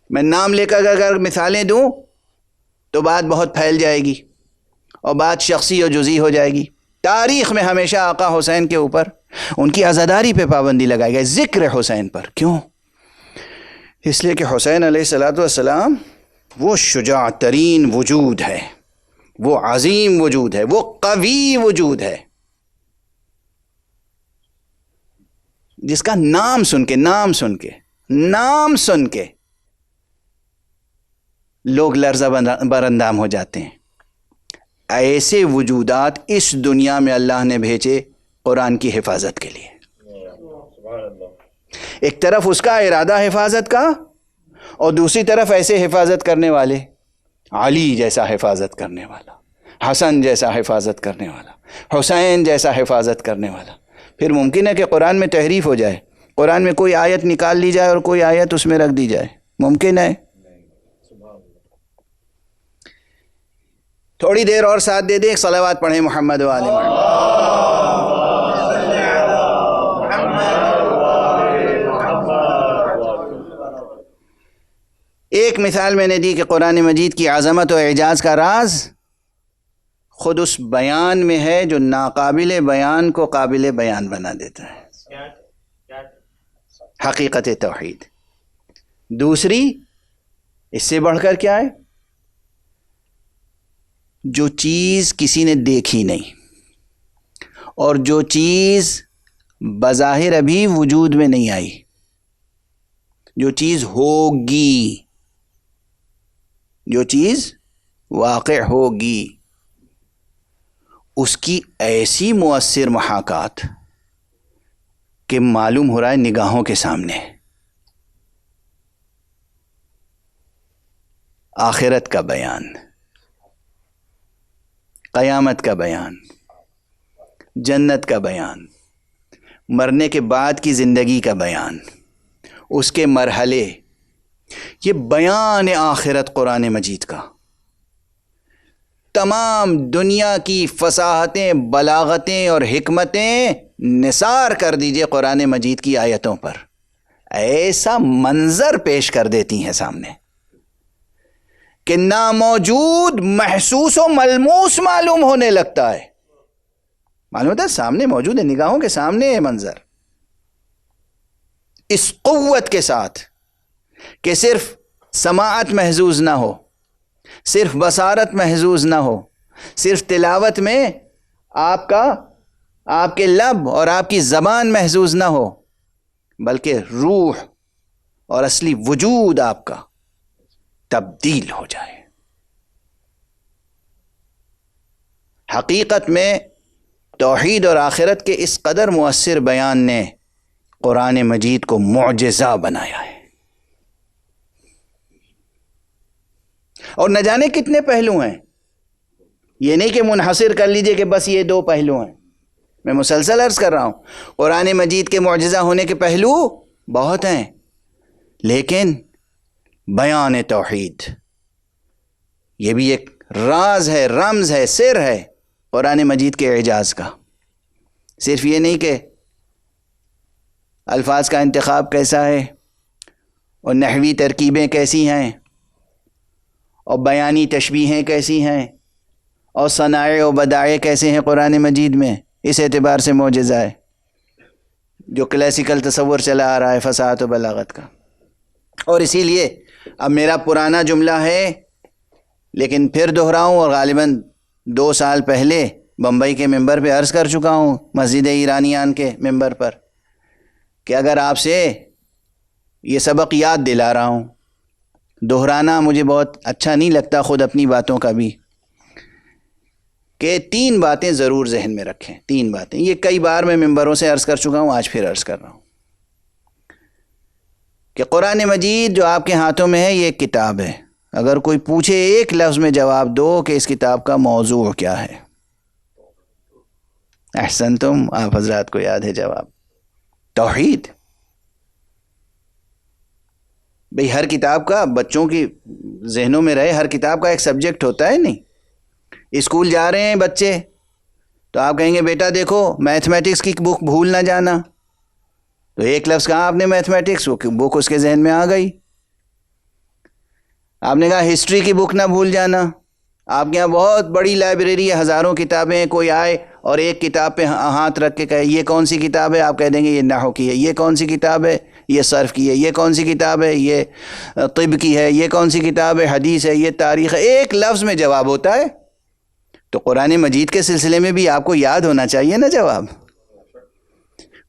میں نام لے کر اگر مثالیں دوں تو بات بہت پھیل جائے گی اور بات شخصی اور جزئی ہو جائے گی۔ تاریخ میں ہمیشہ آقا حسین کے اوپر ان کی عزاداری پہ پابندی لگائی گئی، ذکر حسین پر۔ کیوں؟ اس لیے کہ حسین علیہ الصلوۃ والسلام وہ شجاع ترین وجود ہے، وہ عظیم وجود ہے، وہ قوی وجود ہے، جس کا نام سن کے لوگ لرزہ برندام ہو جاتے ہیں۔ ایسے وجودات اس دنیا میں اللہ نے بھیجے قرآن کی حفاظت کے لیے۔ ایک طرف اس کا ارادہ حفاظت کا، اور دوسری طرف ایسے حفاظت کرنے والے، علی جیسا حفاظت کرنے والا، حسن جیسا حفاظت کرنے والا، حسین جیسا حفاظت کرنے والا۔ پھر ممکن ہے کہ قرآن میں تحریف ہو جائے، قرآن میں کوئی آیت نکال لی جائے اور کوئی آیت اس میں رکھ دی جائے، ممکن ہے۔ تھوڑی دیر اور ساتھ دے دیں، ایک صلوات پڑھیں محمد و آل محمد۔ ایک مثال میں نے دی کہ قرآن مجید کی عظمت و اعجاز کا راز خود اس بیان میں ہے جو ناقابل بیان کو قابل بیان بنا دیتا ہے، حقیقت توحید۔ دوسری اس سے بڑھ کر کیا ہے؟ جو چیز کسی نے دیکھی نہیں اور جو چیز بظاہر ابھی وجود میں نہیں آئی، جو چیز ہوگی، جو چیز واقع ہوگی، اس کی ایسی مؤثر محاکات کہ معلوم ہو رہا ہے نگاہوں کے سامنے۔ آخرت کا بیان، قیامت کا بیان، جنت کا بیان، مرنے کے بعد کی زندگی کا بیان، اس کے مرحلے، یہ بیان آخرت قرآن مجید کا۔ تمام دنیا کی فصاحتیں، بلاغتیں اور حکمتیں نثار کر دیجئے قرآن مجید کی آیتوں پر، ایسا منظر پیش کر دیتی ہیں سامنے کہ ناموجود محسوس و ملموس معلوم ہونے لگتا ہے۔ معلوم ہوتا ہے سامنے موجود ہے، نگاہوں کے سامنے ہے منظر، اس قوت کے ساتھ کہ صرف سماعت محظوظ نہ ہو، صرف بصارت محظوظ نہ ہو، صرف تلاوت میں آپ کے لب اور آپ کی زبان محظوظ نہ ہو، بلکہ روح اور اصلی وجود آپ کا تبدیل ہو جائے۔ حقیقت میں توحید اور آخرت کے اس قدر مؤثر بیان نے قرآن مجید کو معجزہ بنایا ہے، اور نہ جانے کتنے پہلو ہیں۔ یہ نہیں کہ منحصر کر لیجئے کہ بس یہ 2 پہلو ہیں، میں مسلسل عرض کر رہا ہوں قرآن مجید کے معجزہ ہونے کے پہلو بہت ہیں، لیکن بیان توحید یہ بھی ایک راز ہے، رمز ہے، سر ہے قرآن مجید کے اعجاز کا۔ صرف یہ نہیں کہ الفاظ کا انتخاب کیسا ہے اور نحوی ترکیبیں کیسی ہیں اور بیانی تشبیہیں کیسی ہیں اور صنائع و بدائع کیسے ہیں قرآن مجید میں، اس اعتبار سے معجزہ ہے جو کلاسیکل تصور چلا آ رہا ہے فصاحت و بلاغت کا۔ اور اسی لیے اب میرا پرانا جملہ ہے لیکن پھر دہراؤں، اور غالباً 2 سال پہلے بمبئی کے ممبر پہ عرض کر چکا ہوں، مسجد ایرانیان کے ممبر پر، کہ اگر آپ سے یہ سبق یاد دلا رہا ہوں، دہرانا مجھے بہت اچھا نہیں لگتا خود اپنی باتوں کا بھی، کہ 3 باتیں ضرور ذہن میں رکھیں۔ 3 باتیں، یہ کئی بار میں ممبروں سے عرض کر چکا ہوں، آج پھر عرض کر رہا ہوں کہ قرآن مجید جو آپ کے ہاتھوں میں ہے یہ ایک کتاب ہے۔ اگر کوئی پوچھے ایک لفظ میں جواب دو کہ اس کتاب کا موضوع کیا ہے، احسنتم، آپ حضرات کو یاد ہے جواب، توحید۔ بھئی ہر کتاب کا بچوں کی ذہنوں میں رہے، ہر کتاب کا ایک سبجیکٹ ہوتا ہے، نہیں؟ اسکول جا رہے ہیں بچے تو آپ کہیں گے بیٹا دیکھو میتھمیٹکس کی بک بھول نہ جانا، تو ایک لفظ کہا آپ نے میتھمیٹکس، وہ بک اس کے ذہن میں آ گئی۔ آپ نے کہا ہسٹری کی بک نہ بھول جانا، آپ کے یہاں بہت بڑی لائبریری ہے، ہزاروں کتابیں ہیں، کوئی آئے اور ایک کتاب پہ ہاتھ رکھ کے کہے یہ کون سی کتاب ہے، آپ کہہ دیں گے یہ نحو کی ہے۔ یہ کون سی کتاب ہے؟ یہ صرف کی ہے۔ یہ کون سی کتاب ہے؟ یہ طب کی ہے۔ یہ کون سی کتاب ہے؟ حدیث ہے۔ یہ تاریخ ہے۔ ایک لفظ میں جواب ہوتا ہے۔ تو قرآن مجید کے سلسلے میں بھی آپ کو یاد ہونا چاہیے نا جواب۔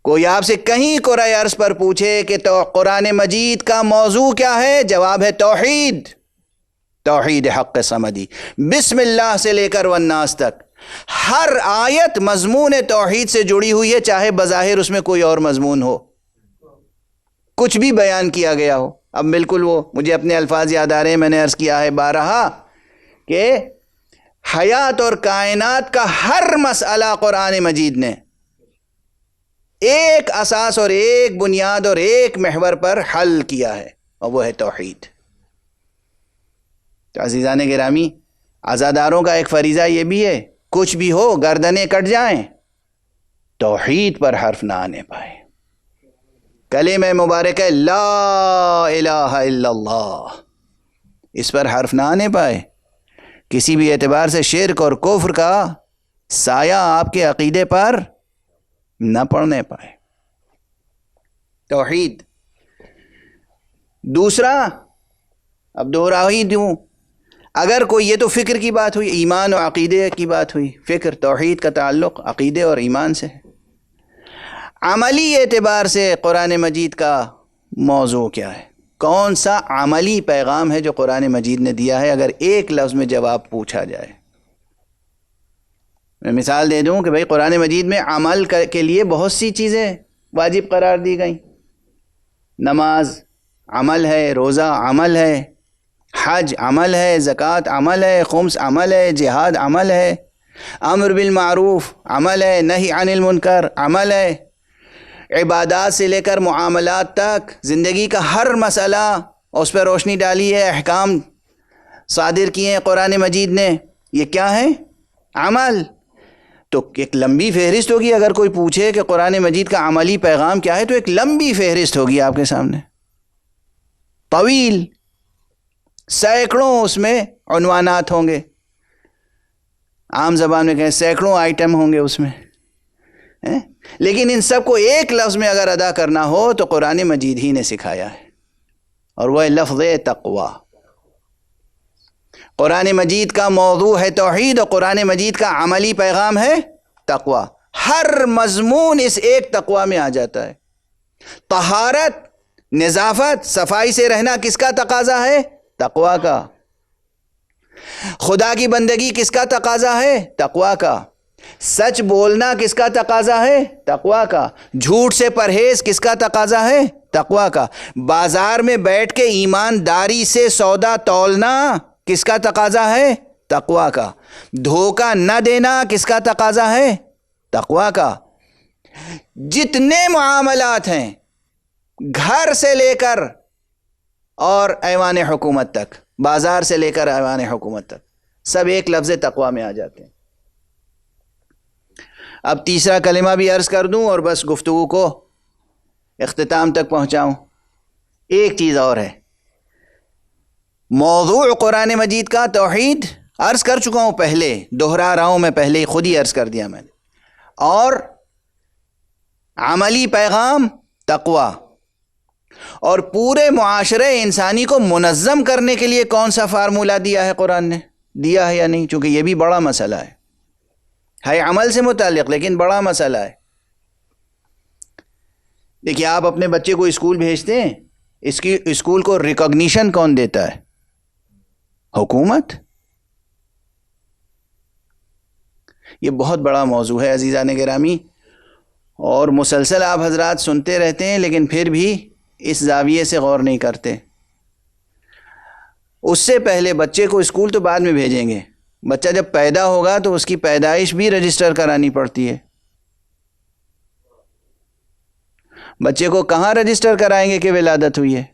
کوئی آپ سے کہیں قرآن عرض پر پوچھے کہ تو قرآن مجید کا موضوع کیا ہے، جواب ہے توحید، توحید حق صمدی، بسم اللہ سے لے کر والناس تک ہر آیت مضمون توحید سے جڑی ہوئی ہے، چاہے بظاہر اس میں کوئی اور مضمون ہو، کچھ بھی بیان کیا گیا ہو۔ اب بالکل وہ مجھے اپنے الفاظ یاد آ رہے ہیں، میں نے عرض کیا ہے بارہا کہ حیات اور کائنات کا ہر مسئلہ قرآن مجید نے ایک اساس اور ایک بنیاد اور ایک محور پر حل کیا ہے، اور وہ ہے توحید۔ تو عزیزان گرامی، عزاداروں کا ایک فریضہ یہ بھی ہے، کچھ بھی ہو گردنیں کٹ جائیں توحید پر حرف نہ آنے پائے، کلمہ مبارک ہے لا الہ الا اللہ، اس پر حرف نہ آنے پائے، کسی بھی اعتبار سے شرک اور کفر کا سایہ آپ کے عقیدے پر نہ پڑنے پائے، توحید۔ دوسرا، اب دوہرا ہی دوں، اگر کوئی، یہ تو فکر کی بات ہوئی، ایمان و عقیدے کی بات ہوئی، فکر توحید کا تعلق عقیدے اور ایمان سے ہے، عملی اعتبار سے قرآن مجید کا موضوع کیا ہے؟ کون سا عملی پیغام ہے جو قرآن مجید نے دیا ہے؟ اگر ایک لفظ میں جواب پوچھا جائے، میں مثال دے دوں کہ بھئی قرآن مجید میں عمل کے لیے بہت سی چیزیں واجب قرار دی گئیں، نماز عمل ہے، روزہ عمل ہے، حج عمل ہے، زکوٰۃ عمل ہے، خمس عمل ہے، جہاد عمل ہے، امر بالمعروف عمل ہے، نہی عن المنکر عمل ہے، عبادات سے لے کر معاملات تک زندگی کا ہر مسئلہ اس پہ روشنی ڈالی ہے، احکام صادر کیے ہیں قرآن مجید نے، یہ کیا ہے؟ عمل۔ تو ایک لمبی فہرست ہوگی، اگر کوئی پوچھے کہ قرآن مجید کا عملی پیغام کیا ہے تو ایک لمبی فہرست ہوگی آپ کے سامنے، طویل، سینکڑوں اس میں عنوانات ہوں گے، عام زبان میں کہیں سینکڑوں آئٹم ہوں گے اس میں، لیکن ان سب کو ایک لفظ میں اگر ادا کرنا ہو تو قرآن مجید ہی نے سکھایا ہے، اور وہ لفظ تقوی۔ قرآن مجید کا موضوع ہے توحید، اور قرآن مجید کا عملی پیغام ہے تقوی۔ ہر مضمون اس ایک تقوی میں آ جاتا ہے۔ طہارت، نظافت، صفائی سے رہنا کس کا تقاضا ہے؟ تقوی کا۔ خدا کی بندگی کس کا تقاضا ہے؟ تقوی کا۔ سچ بولنا کس کا تقاضا ہے؟ تقوی کا۔ جھوٹ سے پرہیز کس کا تقاضا ہے؟ تقوی کا۔ بازار میں بیٹھ کے ایمانداری سے سودا تولنا کس کا تقاضا ہے؟ تقوی کا۔ دھوکہ نہ دینا کس کا تقاضا ہے؟ تقوی کا۔ جتنے معاملات ہیں گھر سے لے کر اور ایوان حکومت تک، بازار سے لے کر ایوان حکومت تک، سب ایک لفظ تقوی میں آ جاتے ہیں۔ اب تیسرا کلمہ بھی عرض کر دوں اور بس گفتگو کو اختتام تک پہنچاؤں۔ ایک چیز اور ہے، موضوع قرآن مجید کا توحید عرض کر چکا ہوں، پہلے دہرا رہا ہوں، میں پہلے ہی خود ہی عرض کر دیا میں نے، اور عملی پیغام تقوی، اور پورے معاشرے انسانی کو منظم کرنے کے لیے کون سا فارمولہ دیا ہے قرآن نے؟ دیا ہے یا نہیں؟ چونکہ یہ بھی بڑا مسئلہ ہے عمل سے متعلق، لیکن بڑا مسئلہ ہے۔ دیکھیے، آپ اپنے بچے کو اسکول بھیجتے ہیں، اس کی اسکول کو ریکگنیشن کون دیتا ہے؟ حکومت۔ یہ بہت بڑا موضوع ہے عزیزان گرامی، اور مسلسل آپ حضرات سنتے رہتے ہیں، لیکن پھر بھی اس زاویے سے غور نہیں کرتے۔ اس سے پہلے بچے کو اسکول تو بعد میں بھیجیں گے، بچہ جب پیدا ہوگا تو اس کی پیدائش بھی رجسٹر کرانی پڑتی ہے۔ بچے کو کہاں رجسٹر کرائیں گے کہ ولادت ہوئی ہے؟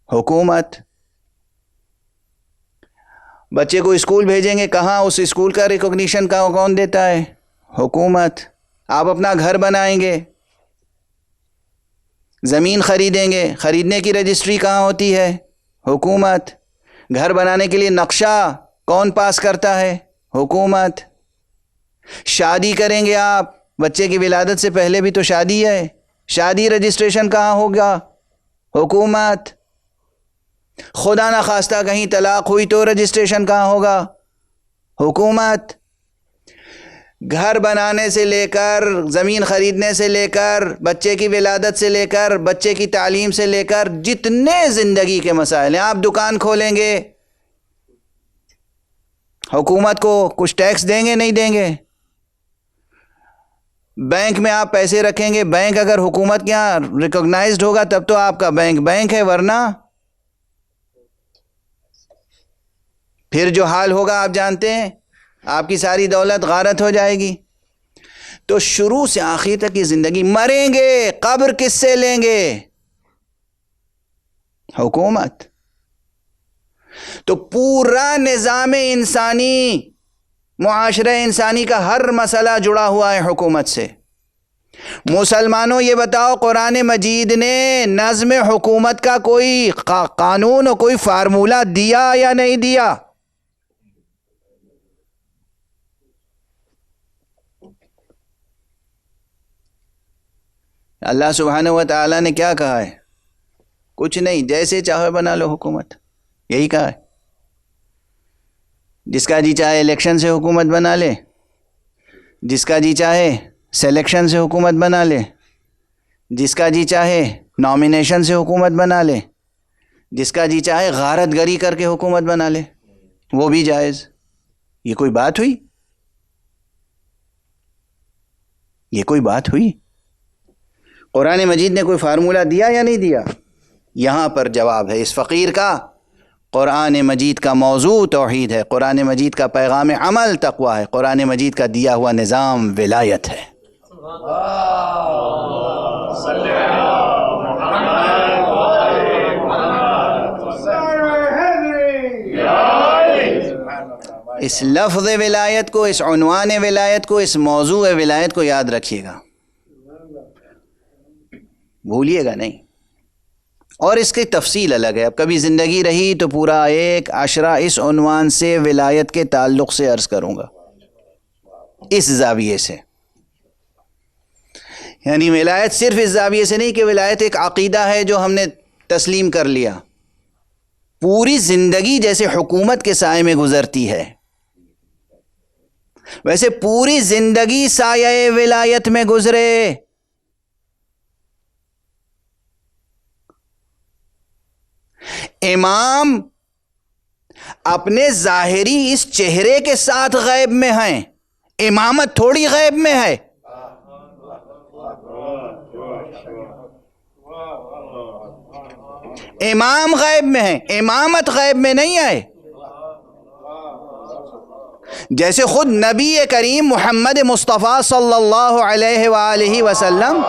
حکومت۔ بچے کو اسکول بھیجیں گے، کہاں اس اسکول کا ریکگنیشن کون دیتا ہے؟ حکومت۔ آپ اپنا گھر بنائیں گے، زمین خریدیں گے، خریدنے کی رجسٹری کہاں ہوتی ہے؟ حکومت۔ گھر بنانے کے لیے نقشہ کون پاس کرتا ہے؟ حکومت۔ شادی کریں گے آپ، بچے کی ولادت سے پہلے بھی تو شادی ہے، شادی رجسٹریشن کہاں ہوگا؟ حکومت۔ خدا نخواستہ کہیں طلاق ہوئی تو رجسٹریشن کہاں ہوگا؟ حکومت۔ گھر بنانے سے لے کر، زمین خریدنے سے لے کر، بچے کی ولادت سے لے کر، بچے کی تعلیم سے لے کر، جتنے زندگی کے مسائل ہیں، آپ دکان کھولیں گے، حکومت کو کچھ ٹیکس دیں گے نہیں دیں گے؟ بینک میں آپ پیسے رکھیں گے، بینک اگر حکومت کے یہاں ریکگنائزڈ ہوگا تب تو آپ کا بینک بینک ہے، ورنہ پھر جو حال ہوگا آپ جانتے ہیں، آپ کی ساری دولت غارت ہو جائے گی۔ تو شروع سے آخر تک یہ زندگی، مریں گے قبر کس سے لیں گے؟ حکومت۔ تو پورا نظام انسانی، معاشرہ انسانی کا ہر مسئلہ جڑا ہوا ہے حکومت سے۔ مسلمانوں یہ بتاؤ، قرآن مجید نے نظم حکومت کا کوئی قانون اور کوئی فارمولہ دیا یا نہیں دیا؟ اللہ سبحانہ و تعالیٰ نے کیا کہا ہے؟ کچھ نہیں، جیسے چاہے بنا لو حکومت، یہی کہا ہے۔ جس کا جی چاہے الیکشن سے حکومت بنا لے، جس کا جی چاہے سلیکشن سے حکومت بنا لے، جس کا جی چاہے نامینیشن سے حکومت بنا لے، جس کا جی چاہے غارت گری کر کے حکومت بنا لے، وہ بھی جائز۔ یہ کوئی بات ہوئی؟ یہ کوئی بات ہوئی؟ قرآن مجید نے کوئی فارمولہ دیا یا نہیں دیا؟ یہاں پر جواب ہے اس فقیر کا۔ قرآن مجید کا موضوع توحید ہے، قرآن مجید کا پیغام عمل تقویٰ ہے، قرآن مجید کا دیا ہوا نظام ولایت ہے۔ اس لفظ ولایت کو، اس عنوان ولایت کو، اس موضوع ولایت کو یاد رکھیے گا، بھولیے گا نہیں۔ اور اس کی تفصیل الگ ہے، اب کبھی زندگی رہی تو پورا ایک عشرہ اس عنوان سے ولایت کے تعلق سے عرض کروں گا، اس زاویے سے۔ یعنی ولایت صرف اس زاویے سے نہیں کہ ولایت ایک عقیدہ ہے جو ہم نے تسلیم کر لیا، پوری زندگی جیسے حکومت کے سائے میں گزرتی ہے ویسے پوری زندگی سایہ ولایت میں گزرے۔ امام اپنے ظاہری اس چہرے کے ساتھ غیب میں ہیں، امامت تھوڑی غیب میں ہے۔ امام غیب میں ہے، امامت غیب میں نہیں ہے۔ جیسے خود نبی کریم محمد مصطفیٰ صلی اللہ علیہ وآلہ وسلم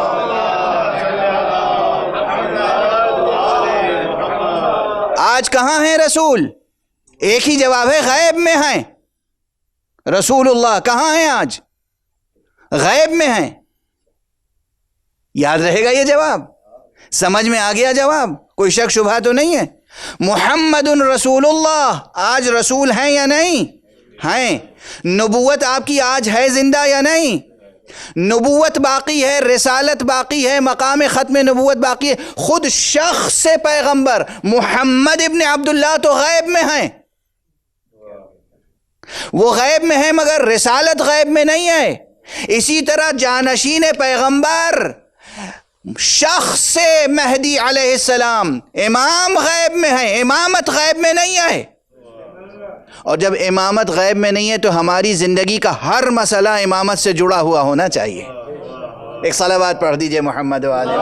آج کہاں ہیں رسول؟ ایک ہی جواب ہے، غیب میں ہیں۔ رسول اللہ کہاں ہیں آج؟ غیب میں ہیں۔ یاد رہے گا یہ جواب؟ سمجھ میں آ گیا جواب؟ کوئی شک شبہ تو نہیں ہے؟ محمد رسول اللہ آج رسول ہیں یا نہیں؟ ہیں۔ نبوت آپ کی آج ہے زندہ یا نہیں؟ نبوت باقی ہے، رسالت باقی ہے، مقام ختم نبوت باقی ہے۔ خود شخص پیغمبر محمد ابن عبداللہ تو غیب میں ہیں، وہ غیب میں ہیں مگر رسالت غیب میں نہیں ہے۔ اسی طرح جانشین پیغمبر شخص مہدی علیہ السلام امام غیب میں ہیں، امامت غیب میں نہیں ہے۔ اور جب امامت غیب میں نہیں ہے تو ہماری زندگی کا ہر مسئلہ امامت سے جڑا ہوا ہونا چاہیے۔ ایک صلوات پڑھ دیجئے محمد والے۔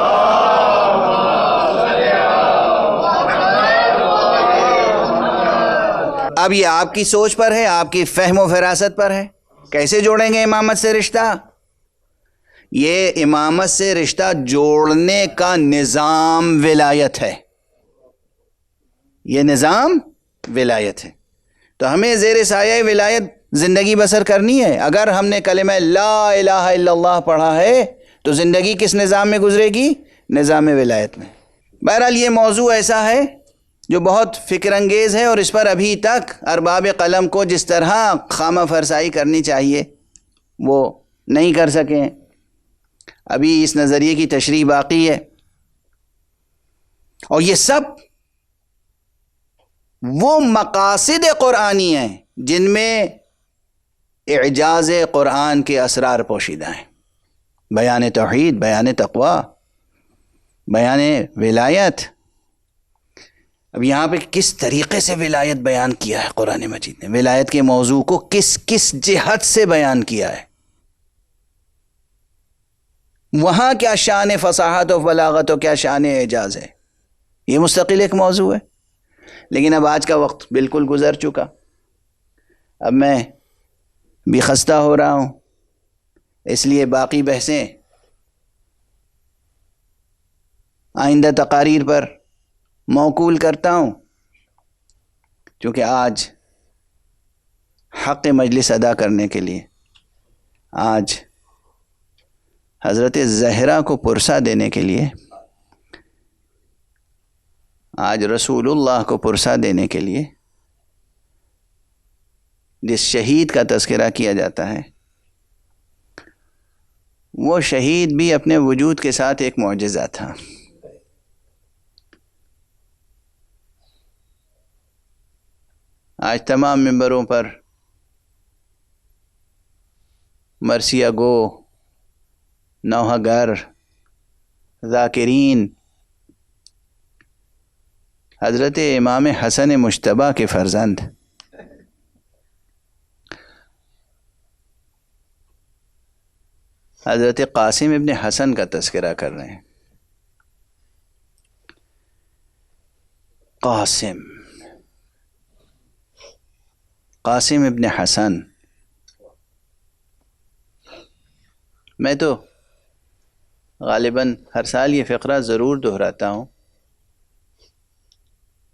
اب یہ آپ کی سوچ پر ہے، آپ کی فہم و فراست پر ہے، کیسے جوڑیں گے امامت سے رشتہ؟ یہ امامت سے رشتہ جوڑنے کا نظام ولایت ہے، یہ نظام ولایت ہے۔ تو ہمیں زیر سایہ ولایت زندگی بسر کرنی ہے۔ اگر ہم نے کلمہ لا الہ الا اللہ پڑھا ہے تو زندگی کس نظام میں گزرے گی؟ نظام ولایت میں۔ بہرحال یہ موضوع ایسا ہے جو بہت فکر انگیز ہے، اور اس پر ابھی تک ارباب قلم کو جس طرح خامہ فرسائی کرنی چاہیے وہ نہیں کر سکیں۔ ابھی اس نظریے کی تشریح باقی ہے، اور یہ سب وہ مقاصد قرآنی ہیں جن میں اعجاز قرآن کے اسرار پوشیدہ ہیں۔ بیان توحید، بیان تقویٰ، بیان ولایت۔ اب یہاں پہ کس طریقے سے ولایت بیان کیا ہے قرآن مجید نے، ولایت کے موضوع کو کس کس جہت سے بیان کیا ہے، وہاں کیا شان فصاحت و بلاغت و کیا شان اعجاز ہے، یہ مستقل ایک موضوع ہے۔ لیکن اب آج کا وقت بالکل گزر چکا، اب میں بھی خستہ ہو رہا ہوں، اس لیے باقی بحثیں آئندہ تقاریر پر موکول کرتا ہوں۔ چونکہ آج حق مجلس ادا کرنے کے لیے، آج حضرت زہرا کو پرسہ دینے کے لیے، آج رسول اللہ کو پرسہ دینے کے لیے جس شہید کا تذکرہ کیا جاتا ہے، وہ شہید بھی اپنے وجود کے ساتھ ایک معجزہ تھا۔ آج تمام ممبروں پر مرثیہ گو، نوحہ گر، ذاکرین حضرت امام حسن مجتبیٰ کے فرزند حضرت قاسم ابن حسن کا تذکرہ کر رہے ہیں۔ قاسم ابن حسن، میں تو غالباً ہر سال یہ فقرہ ضرور دہراتا ہوں۔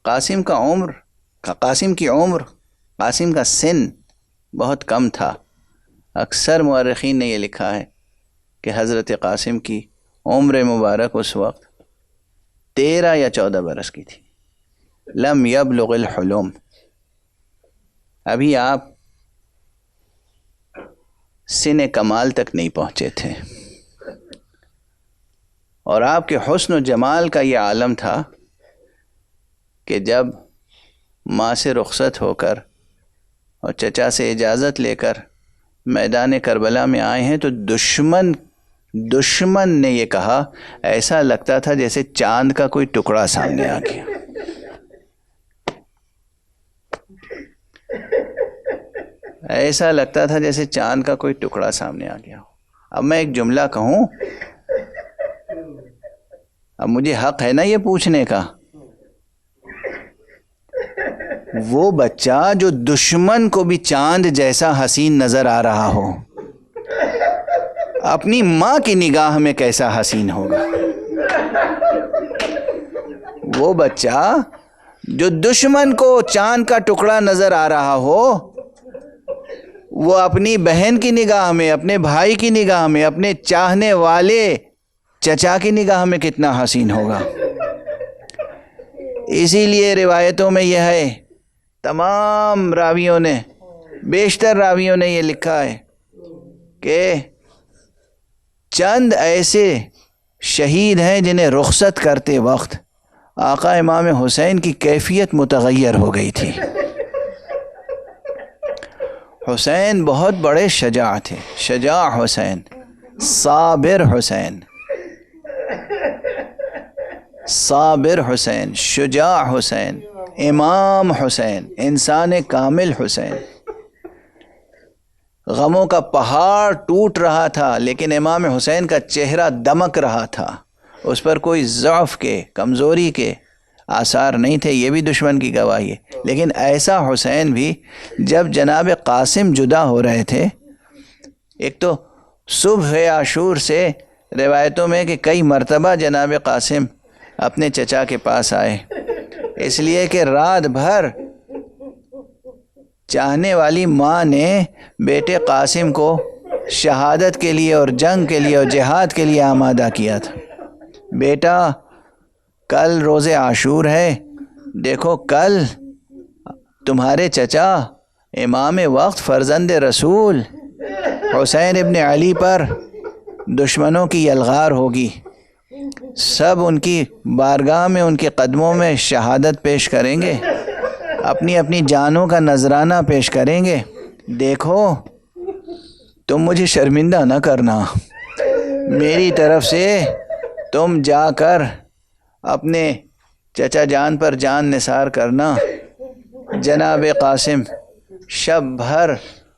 قاسم کی عمر، قاسم کا سن بہت کم تھا۔ اکثر مورخین نے یہ لکھا ہے کہ حضرت قاسم کی عمر مبارک اس وقت 13 یا 14 برس کی تھی۔ لم یبلغ الحلم، ابھی آپ سن کمال تک نہیں پہنچے تھے، اور آپ کے حسن و جمال کا یہ عالم تھا کہ جب ماں سے رخصت ہو کر اور چچا سے اجازت لے کر میدان کربلا میں آئے ہیں تو دشمن نے یہ کہا، ایسا لگتا تھا جیسے چاند کا کوئی ٹکڑا سامنے آ گیا۔ ایسا لگتا تھا جیسے چاند کا کوئی ٹکڑا سامنے آ گیا۔ اب میں ایک جملہ کہوں، اب مجھے حق ہے نا یہ پوچھنے کا، وہ بچہ جو دشمن کو بھی چاند جیسا حسین نظر آ رہا ہو، اپنی ماں کی نگاہ میں کیسا حسین ہوگا؟ وہ بچہ جو دشمن کو چاند کا ٹکڑا نظر آ رہا ہو، وہ اپنی بہن کی نگاہ میں، اپنے بھائی کی نگاہ میں، اپنے چاہنے والے چچا کی نگاہ میں کتنا حسین ہوگا۔ اسی لیے روایتوں میں یہ ہے، تمام راویوں نے، بیشتر راویوں نے یہ لکھا ہے کہ چند ایسے شہید ہیں جنہیں رخصت کرتے وقت آقا امام حسین کی کیفیت متغیر ہو گئی تھی۔ حسین بہت بڑے شجاع تھے، شجاع حسین، صابر حسین، صابر حسین، شجاع حسین، امام حسین، انسان کامل حسین۔ غموں کا پہاڑ ٹوٹ رہا تھا لیکن امام حسین کا چہرہ دمک رہا تھا، اس پر کوئی ضعف کے، کمزوری کے آثار نہیں تھے۔ یہ بھی دشمن کی گواہی ہے۔ لیکن ایسا حسین بھی جب جناب قاسم جدا ہو رہے تھے، ایک تو صبح عاشور سے روایتوں میں کہ کئی مرتبہ جناب قاسم اپنے چچا کے پاس آئے، اس لیے کہ رات بھر چاہنے والی ماں نے بیٹے قاسم کو شہادت کے لیے اور جنگ کے لیے اور جہاد کے لیے آمادہ کیا تھا۔ بیٹا کل روز عاشور ہے، دیکھو کل تمہارے چچا امام وقت فرزند رسول حسین ابن علی پر دشمنوں کی یلغار ہوگی، سب ان کی بارگاہ میں، ان کے قدموں میں شہادت پیش کریں گے، اپنی اپنی جانوں کا نذرانہ پیش کریں گے، دیکھو تم مجھے شرمندہ نہ کرنا، میری طرف سے تم جا کر اپنے چچا جان پر جان نثار کرنا۔ جناب قاسم شب بھر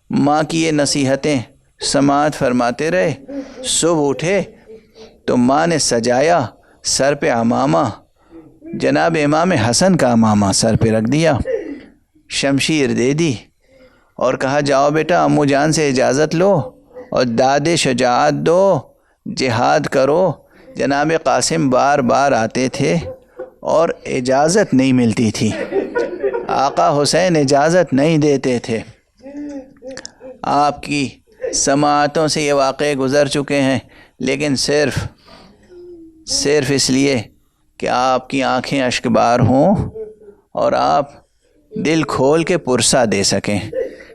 ماں کی یہ نصیحتیں سماعت فرماتے رہے۔ صبح اٹھے تو ماں نے سجایا، سر پہ عمامہ، جناب امام حسن کا عمامہ سر پہ رکھ دیا، شمشیر دے دی اور کہا جاؤ بیٹا امو جان سے اجازت لو اور داد شجاعت دو، جہاد کرو۔ جناب قاسم بار بار آتے تھے اور اجازت نہیں ملتی تھی۔ آقا حسین اجازت نہیں دیتے تھے. آپ کی سماعتوں سے یہ واقعے گزر چکے ہیں، لیکن صرف اس لیے کہ آپ کی آنکھیں اشکبار ہوں اور آپ دل کھول کے پرسہ دے سکیں.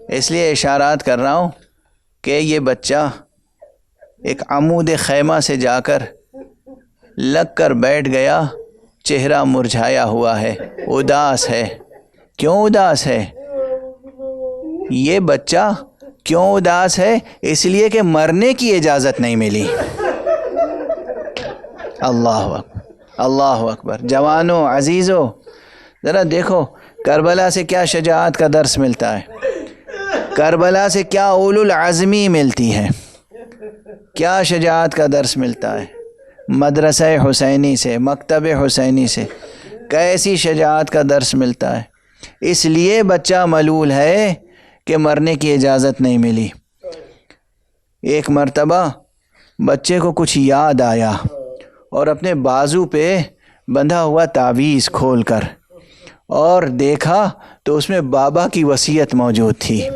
اس لیے اشارات کر رہا ہوں کہ یہ بچہ ایک عمود خیمہ سے جا کر لگ کر بیٹھ گیا، چہرہ مرجھایا ہوا ہے، اداس ہے. کیوں اداس ہے یہ بچہ؟ کیوں اداس ہے؟ اس لیے کہ مرنے کی اجازت نہیں ملی. اللہ اکبر، اللہ اکبر. جوانوں، عزیزوں، ذرا دیکھو کربلا سے کیا شجاعت کا درس ملتا ہے، کربلا سے کیا اولو العزمی ملتی ہے، کیا شجاعت کا درس ملتا ہے. مدرسہ حسینی سے، مکتب حسینی سے کیسی شجاعت کا درس ملتا ہے. اس لیے بچہ ملول ہے کہ مرنے کی اجازت نہیں ملی. ایک مرتبہ بچے کو کچھ یاد آیا اور اپنے بازو پہ بندھا ہوا تعویذ کھول کر اور دیکھا تو اس میں بابا کی وصیت موجود تھی.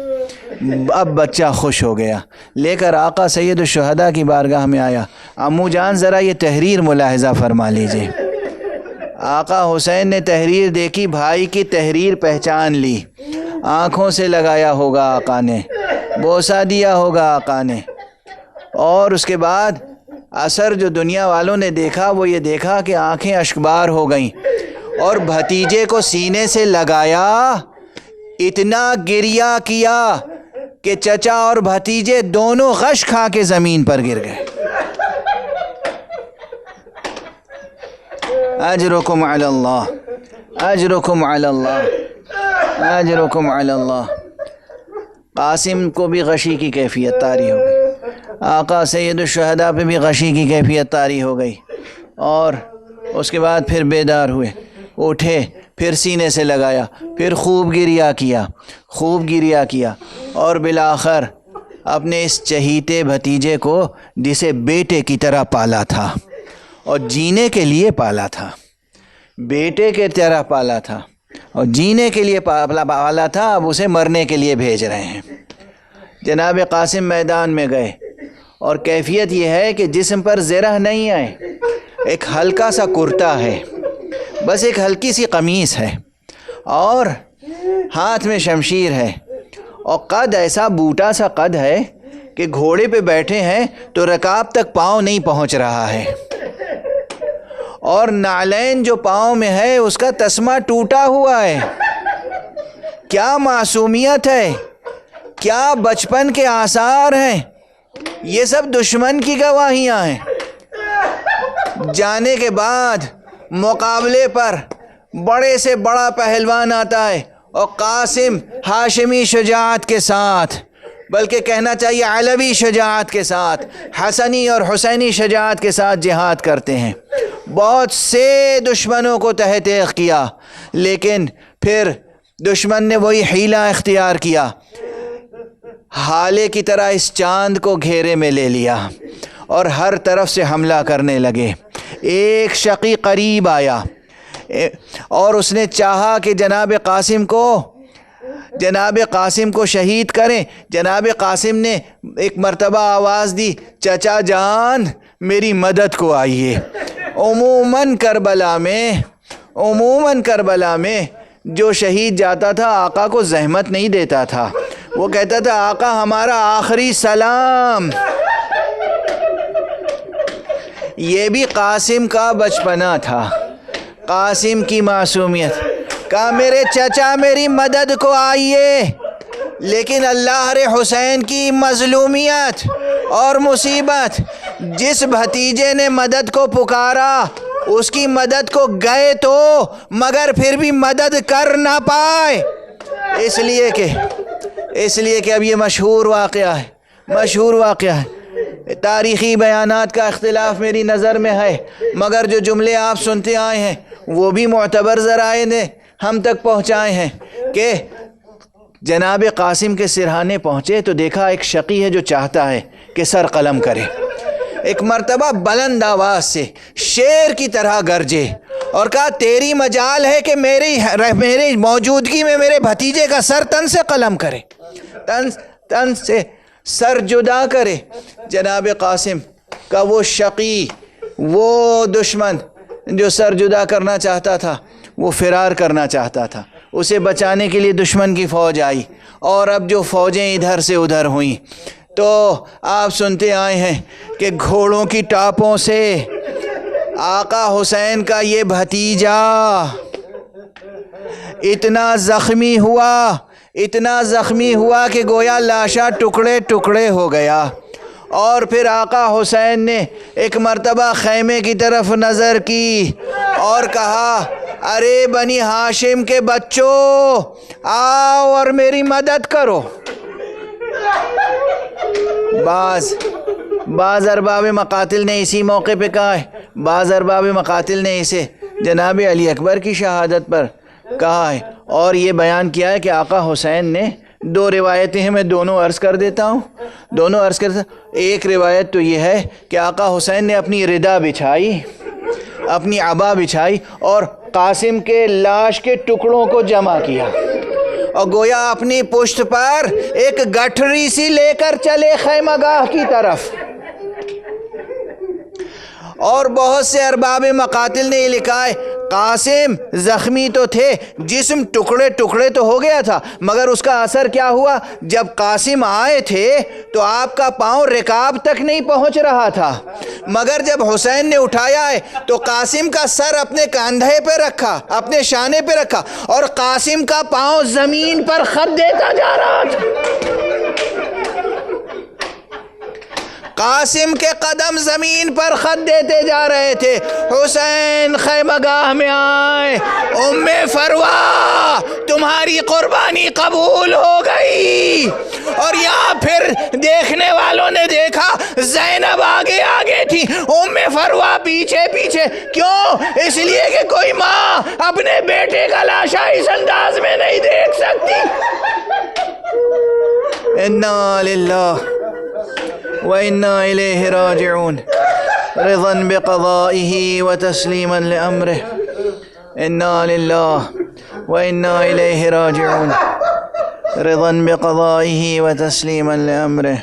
اب بچہ خوش ہو گیا، لے کر آقا سید الشہداء کی بارگاہ میں آیا. امو جان ذرا یہ تحریر ملاحظہ فرما لیجئے. آقا حسین نے تحریر دیکھی، بھائی کی تحریر پہچان لی. آنکھوں سے لگایا ہوگا آقا نے، بوسہ دیا ہوگا آقا نے، اور اس کے بعد اثر جو دنیا والوں نے دیکھا وہ یہ دیکھا کہ آنکھیں اشکبار ہو گئیں اور بھتیجے کو سینے سے لگایا، اتنا گریہ کیا کہ چچا اور بھتیجے دونوں غش کھا کے زمین پر گر گئے. اجرکم علی اللہ، اجرکم علی اللہ، اجرکم علی اللہ. قاسم کو بھی غشی کی کیفیت طاری ہو گئی، آقا سید الشہداء پہ بھی غشی کی کیفیت طاری ہو گئی، اور اس کے بعد پھر بیدار ہوئے، اٹھے، پھر سینے سے لگایا، پھر خوب گریہ کیا، خوب گریہ کیا، اور بالآخر اپنے اس چہیتے بھتیجے کو جسے بیٹے کی طرح پالا تھا اور جینے کے لیے پالا تھا، بیٹے کے طرح پالا تھا اور جینے کے لیے پالا تھا، اب اسے مرنے کے لیے بھیج رہے ہیں. جناب قاسم میدان میں گئے اور کیفیت یہ ہے کہ جسم پر زرہ نہیں ہے، ایک ہلکا سا کرتا ہے، بس ایک ہلکی سی قمیص ہے، اور ہاتھ میں شمشیر ہے، اور قد ایسا بوٹا سا قد ہے کہ گھوڑے پہ بیٹھے ہیں تو رکاب تک پاؤں نہیں پہنچ رہا ہے، اور نعلین جو پاؤں میں ہے اس کا تسمہ ٹوٹا ہوا ہے. کیا معصومیت ہے، کیا بچپن کے آثار ہیں. یہ سب دشمن کی گواہیاں ہیں. جانے کے بعد مقابلے پر بڑے سے بڑا پہلوان آتا ہے اور قاسم ہاشمی شجاعت کے ساتھ، بلکہ کہنا چاہیے علوی شجاعت کے ساتھ، حسنی اور حسینی شجاعت کے ساتھ جہاد کرتے ہیں. بہت سے دشمنوں کو تہ تیغ کیا، لیکن پھر دشمن نے وہی حیلہ اختیار کیا، ہالے کی طرح اس چاند کو گھیرے میں لے لیا اور ہر طرف سے حملہ کرنے لگے. ایک شقی قریب آیا اور اس نے چاہا کہ جناب قاسم کو شہید کریں. جناب قاسم نے ایک مرتبہ آواز دی، چچا جان میری مدد کو آئیے. عموماً کربلا میں جو شہید جاتا تھا آقا کو زحمت نہیں دیتا تھا، وہ کہتا تھا آقا ہمارا آخری سلام. یہ بھی قاسم کا بچپنا تھا، قاسم کی معصومیت. کہا میرے چچا میری مدد کو آئیے، لیکن اللہ حسین کی مظلومیت اور مصیبت، جس بھتیجے نے مدد کو پکارا اس کی مدد کو گئے تو مگر پھر بھی مدد کر نہ پائے. اس لیے کہ اب یہ مشہور واقعہ ہے. تاریخی بیانات کا اختلاف میری نظر میں ہے، مگر جو جملے آپ سنتے آئے ہیں وہ بھی معتبر ذرائع نے ہم تک پہنچائے ہیں کہ جناب قاسم کے سرہانے پہنچے تو دیکھا ایک شقی ہے جو چاہتا ہے کہ سر قلم کرے. ایک مرتبہ بلند آواز سے شیر کی طرح گرجے اور کہا تیری مجال ہے کہ میری موجودگی میں میرے بھتیجے کا سر تن سے قلم کرے، تن سے سر جدا کرے۔ جناب قاسم کا وہ شقی، وہ دشمن جو سر جدا کرنا چاہتا تھا، وہ فرار کرنا چاہتا تھا، اسے بچانے کے لیے دشمن کی فوج آئی، اور اب جو فوجیں ادھر سے ادھر ہوئیں تو آپ سنتے آئے ہیں کہ گھوڑوں کی ٹاپوں سے آقا حسین کا یہ بھتیجا اتنا زخمی ہوا کہ گویا لاشا ٹکڑے ٹکڑے ہو گیا۔ اور پھر آقا حسین نے ایک مرتبہ خیمے کی طرف نظر کی اور کہا ارے بنی ہاشم کے بچوں آؤ اور میری مدد کرو۔ بعض ارباب مقاتل نے اسی موقع پہ کہا ہے، بعض ارباب مقاتل نے اسے جناب علی اکبر کی شہادت پر کہا ہے، اور یہ بیان کیا ہے کہ آقا حسین نے دو روایتیں ہیں، میں دونوں عرض کر دیتا ہوں۔ ایک روایت تو یہ ہے کہ آقا حسین نے اپنی ردا بچھائی، اپنی عبا بچھائی اور قاسم کے لاش کے ٹکڑوں کو جمع کیا، اور گویا اپنی پشت پر ایک گٹھری سی لے کر چلے خیمہ گاہ کی طرف۔ اور بہت سے ارباب مقاتل نے یہ لکھا ہے قاسم زخمی تو تھے، جسم ٹکڑے ٹکڑے تو ہو گیا تھا، مگر اس کا اثر کیا ہوا، جب قاسم آئے تھے تو آپ کا پاؤں رکاب تک نہیں پہنچ رہا تھا، مگر جب حسین نے اٹھایا ہے تو قاسم کا سر اپنے کاندھے پہ رکھا، اپنے شانے پہ رکھا، اور قاسم کا پاؤں زمین پر خط دیتا جا رہا تھا۔ قاسم کے قدم زمین پر خط دیتے جا رہے تھے۔ حسین خیمہ گاہ میں آئے، ام فروا تمہاری قربانی قبول ہو گئی، اور یہاں پھر دیکھنے والوں نے دیکھا زینب آگے آگے تھی، ام فروا پیچھے پیچھے۔ کیوں؟ اس لیے کہ کوئی ماں اپنے بیٹے کا لاشا اس انداز میں نہیں دیکھ سکتی۔ انا للہ وَإِنَّا إِلَيْهِ رَاجِعُونَ رِضًا بِقَضَائِهِ وَتَسْلِيمًا لِأَمْرِهِ إِنَّا لِلَّهِ وَإِنَّا إِلَيْهِ رَاجِعُونَ رِضًا بِقَضَائِهِ وَتَسْلِيمًا لِأَمْرِهِ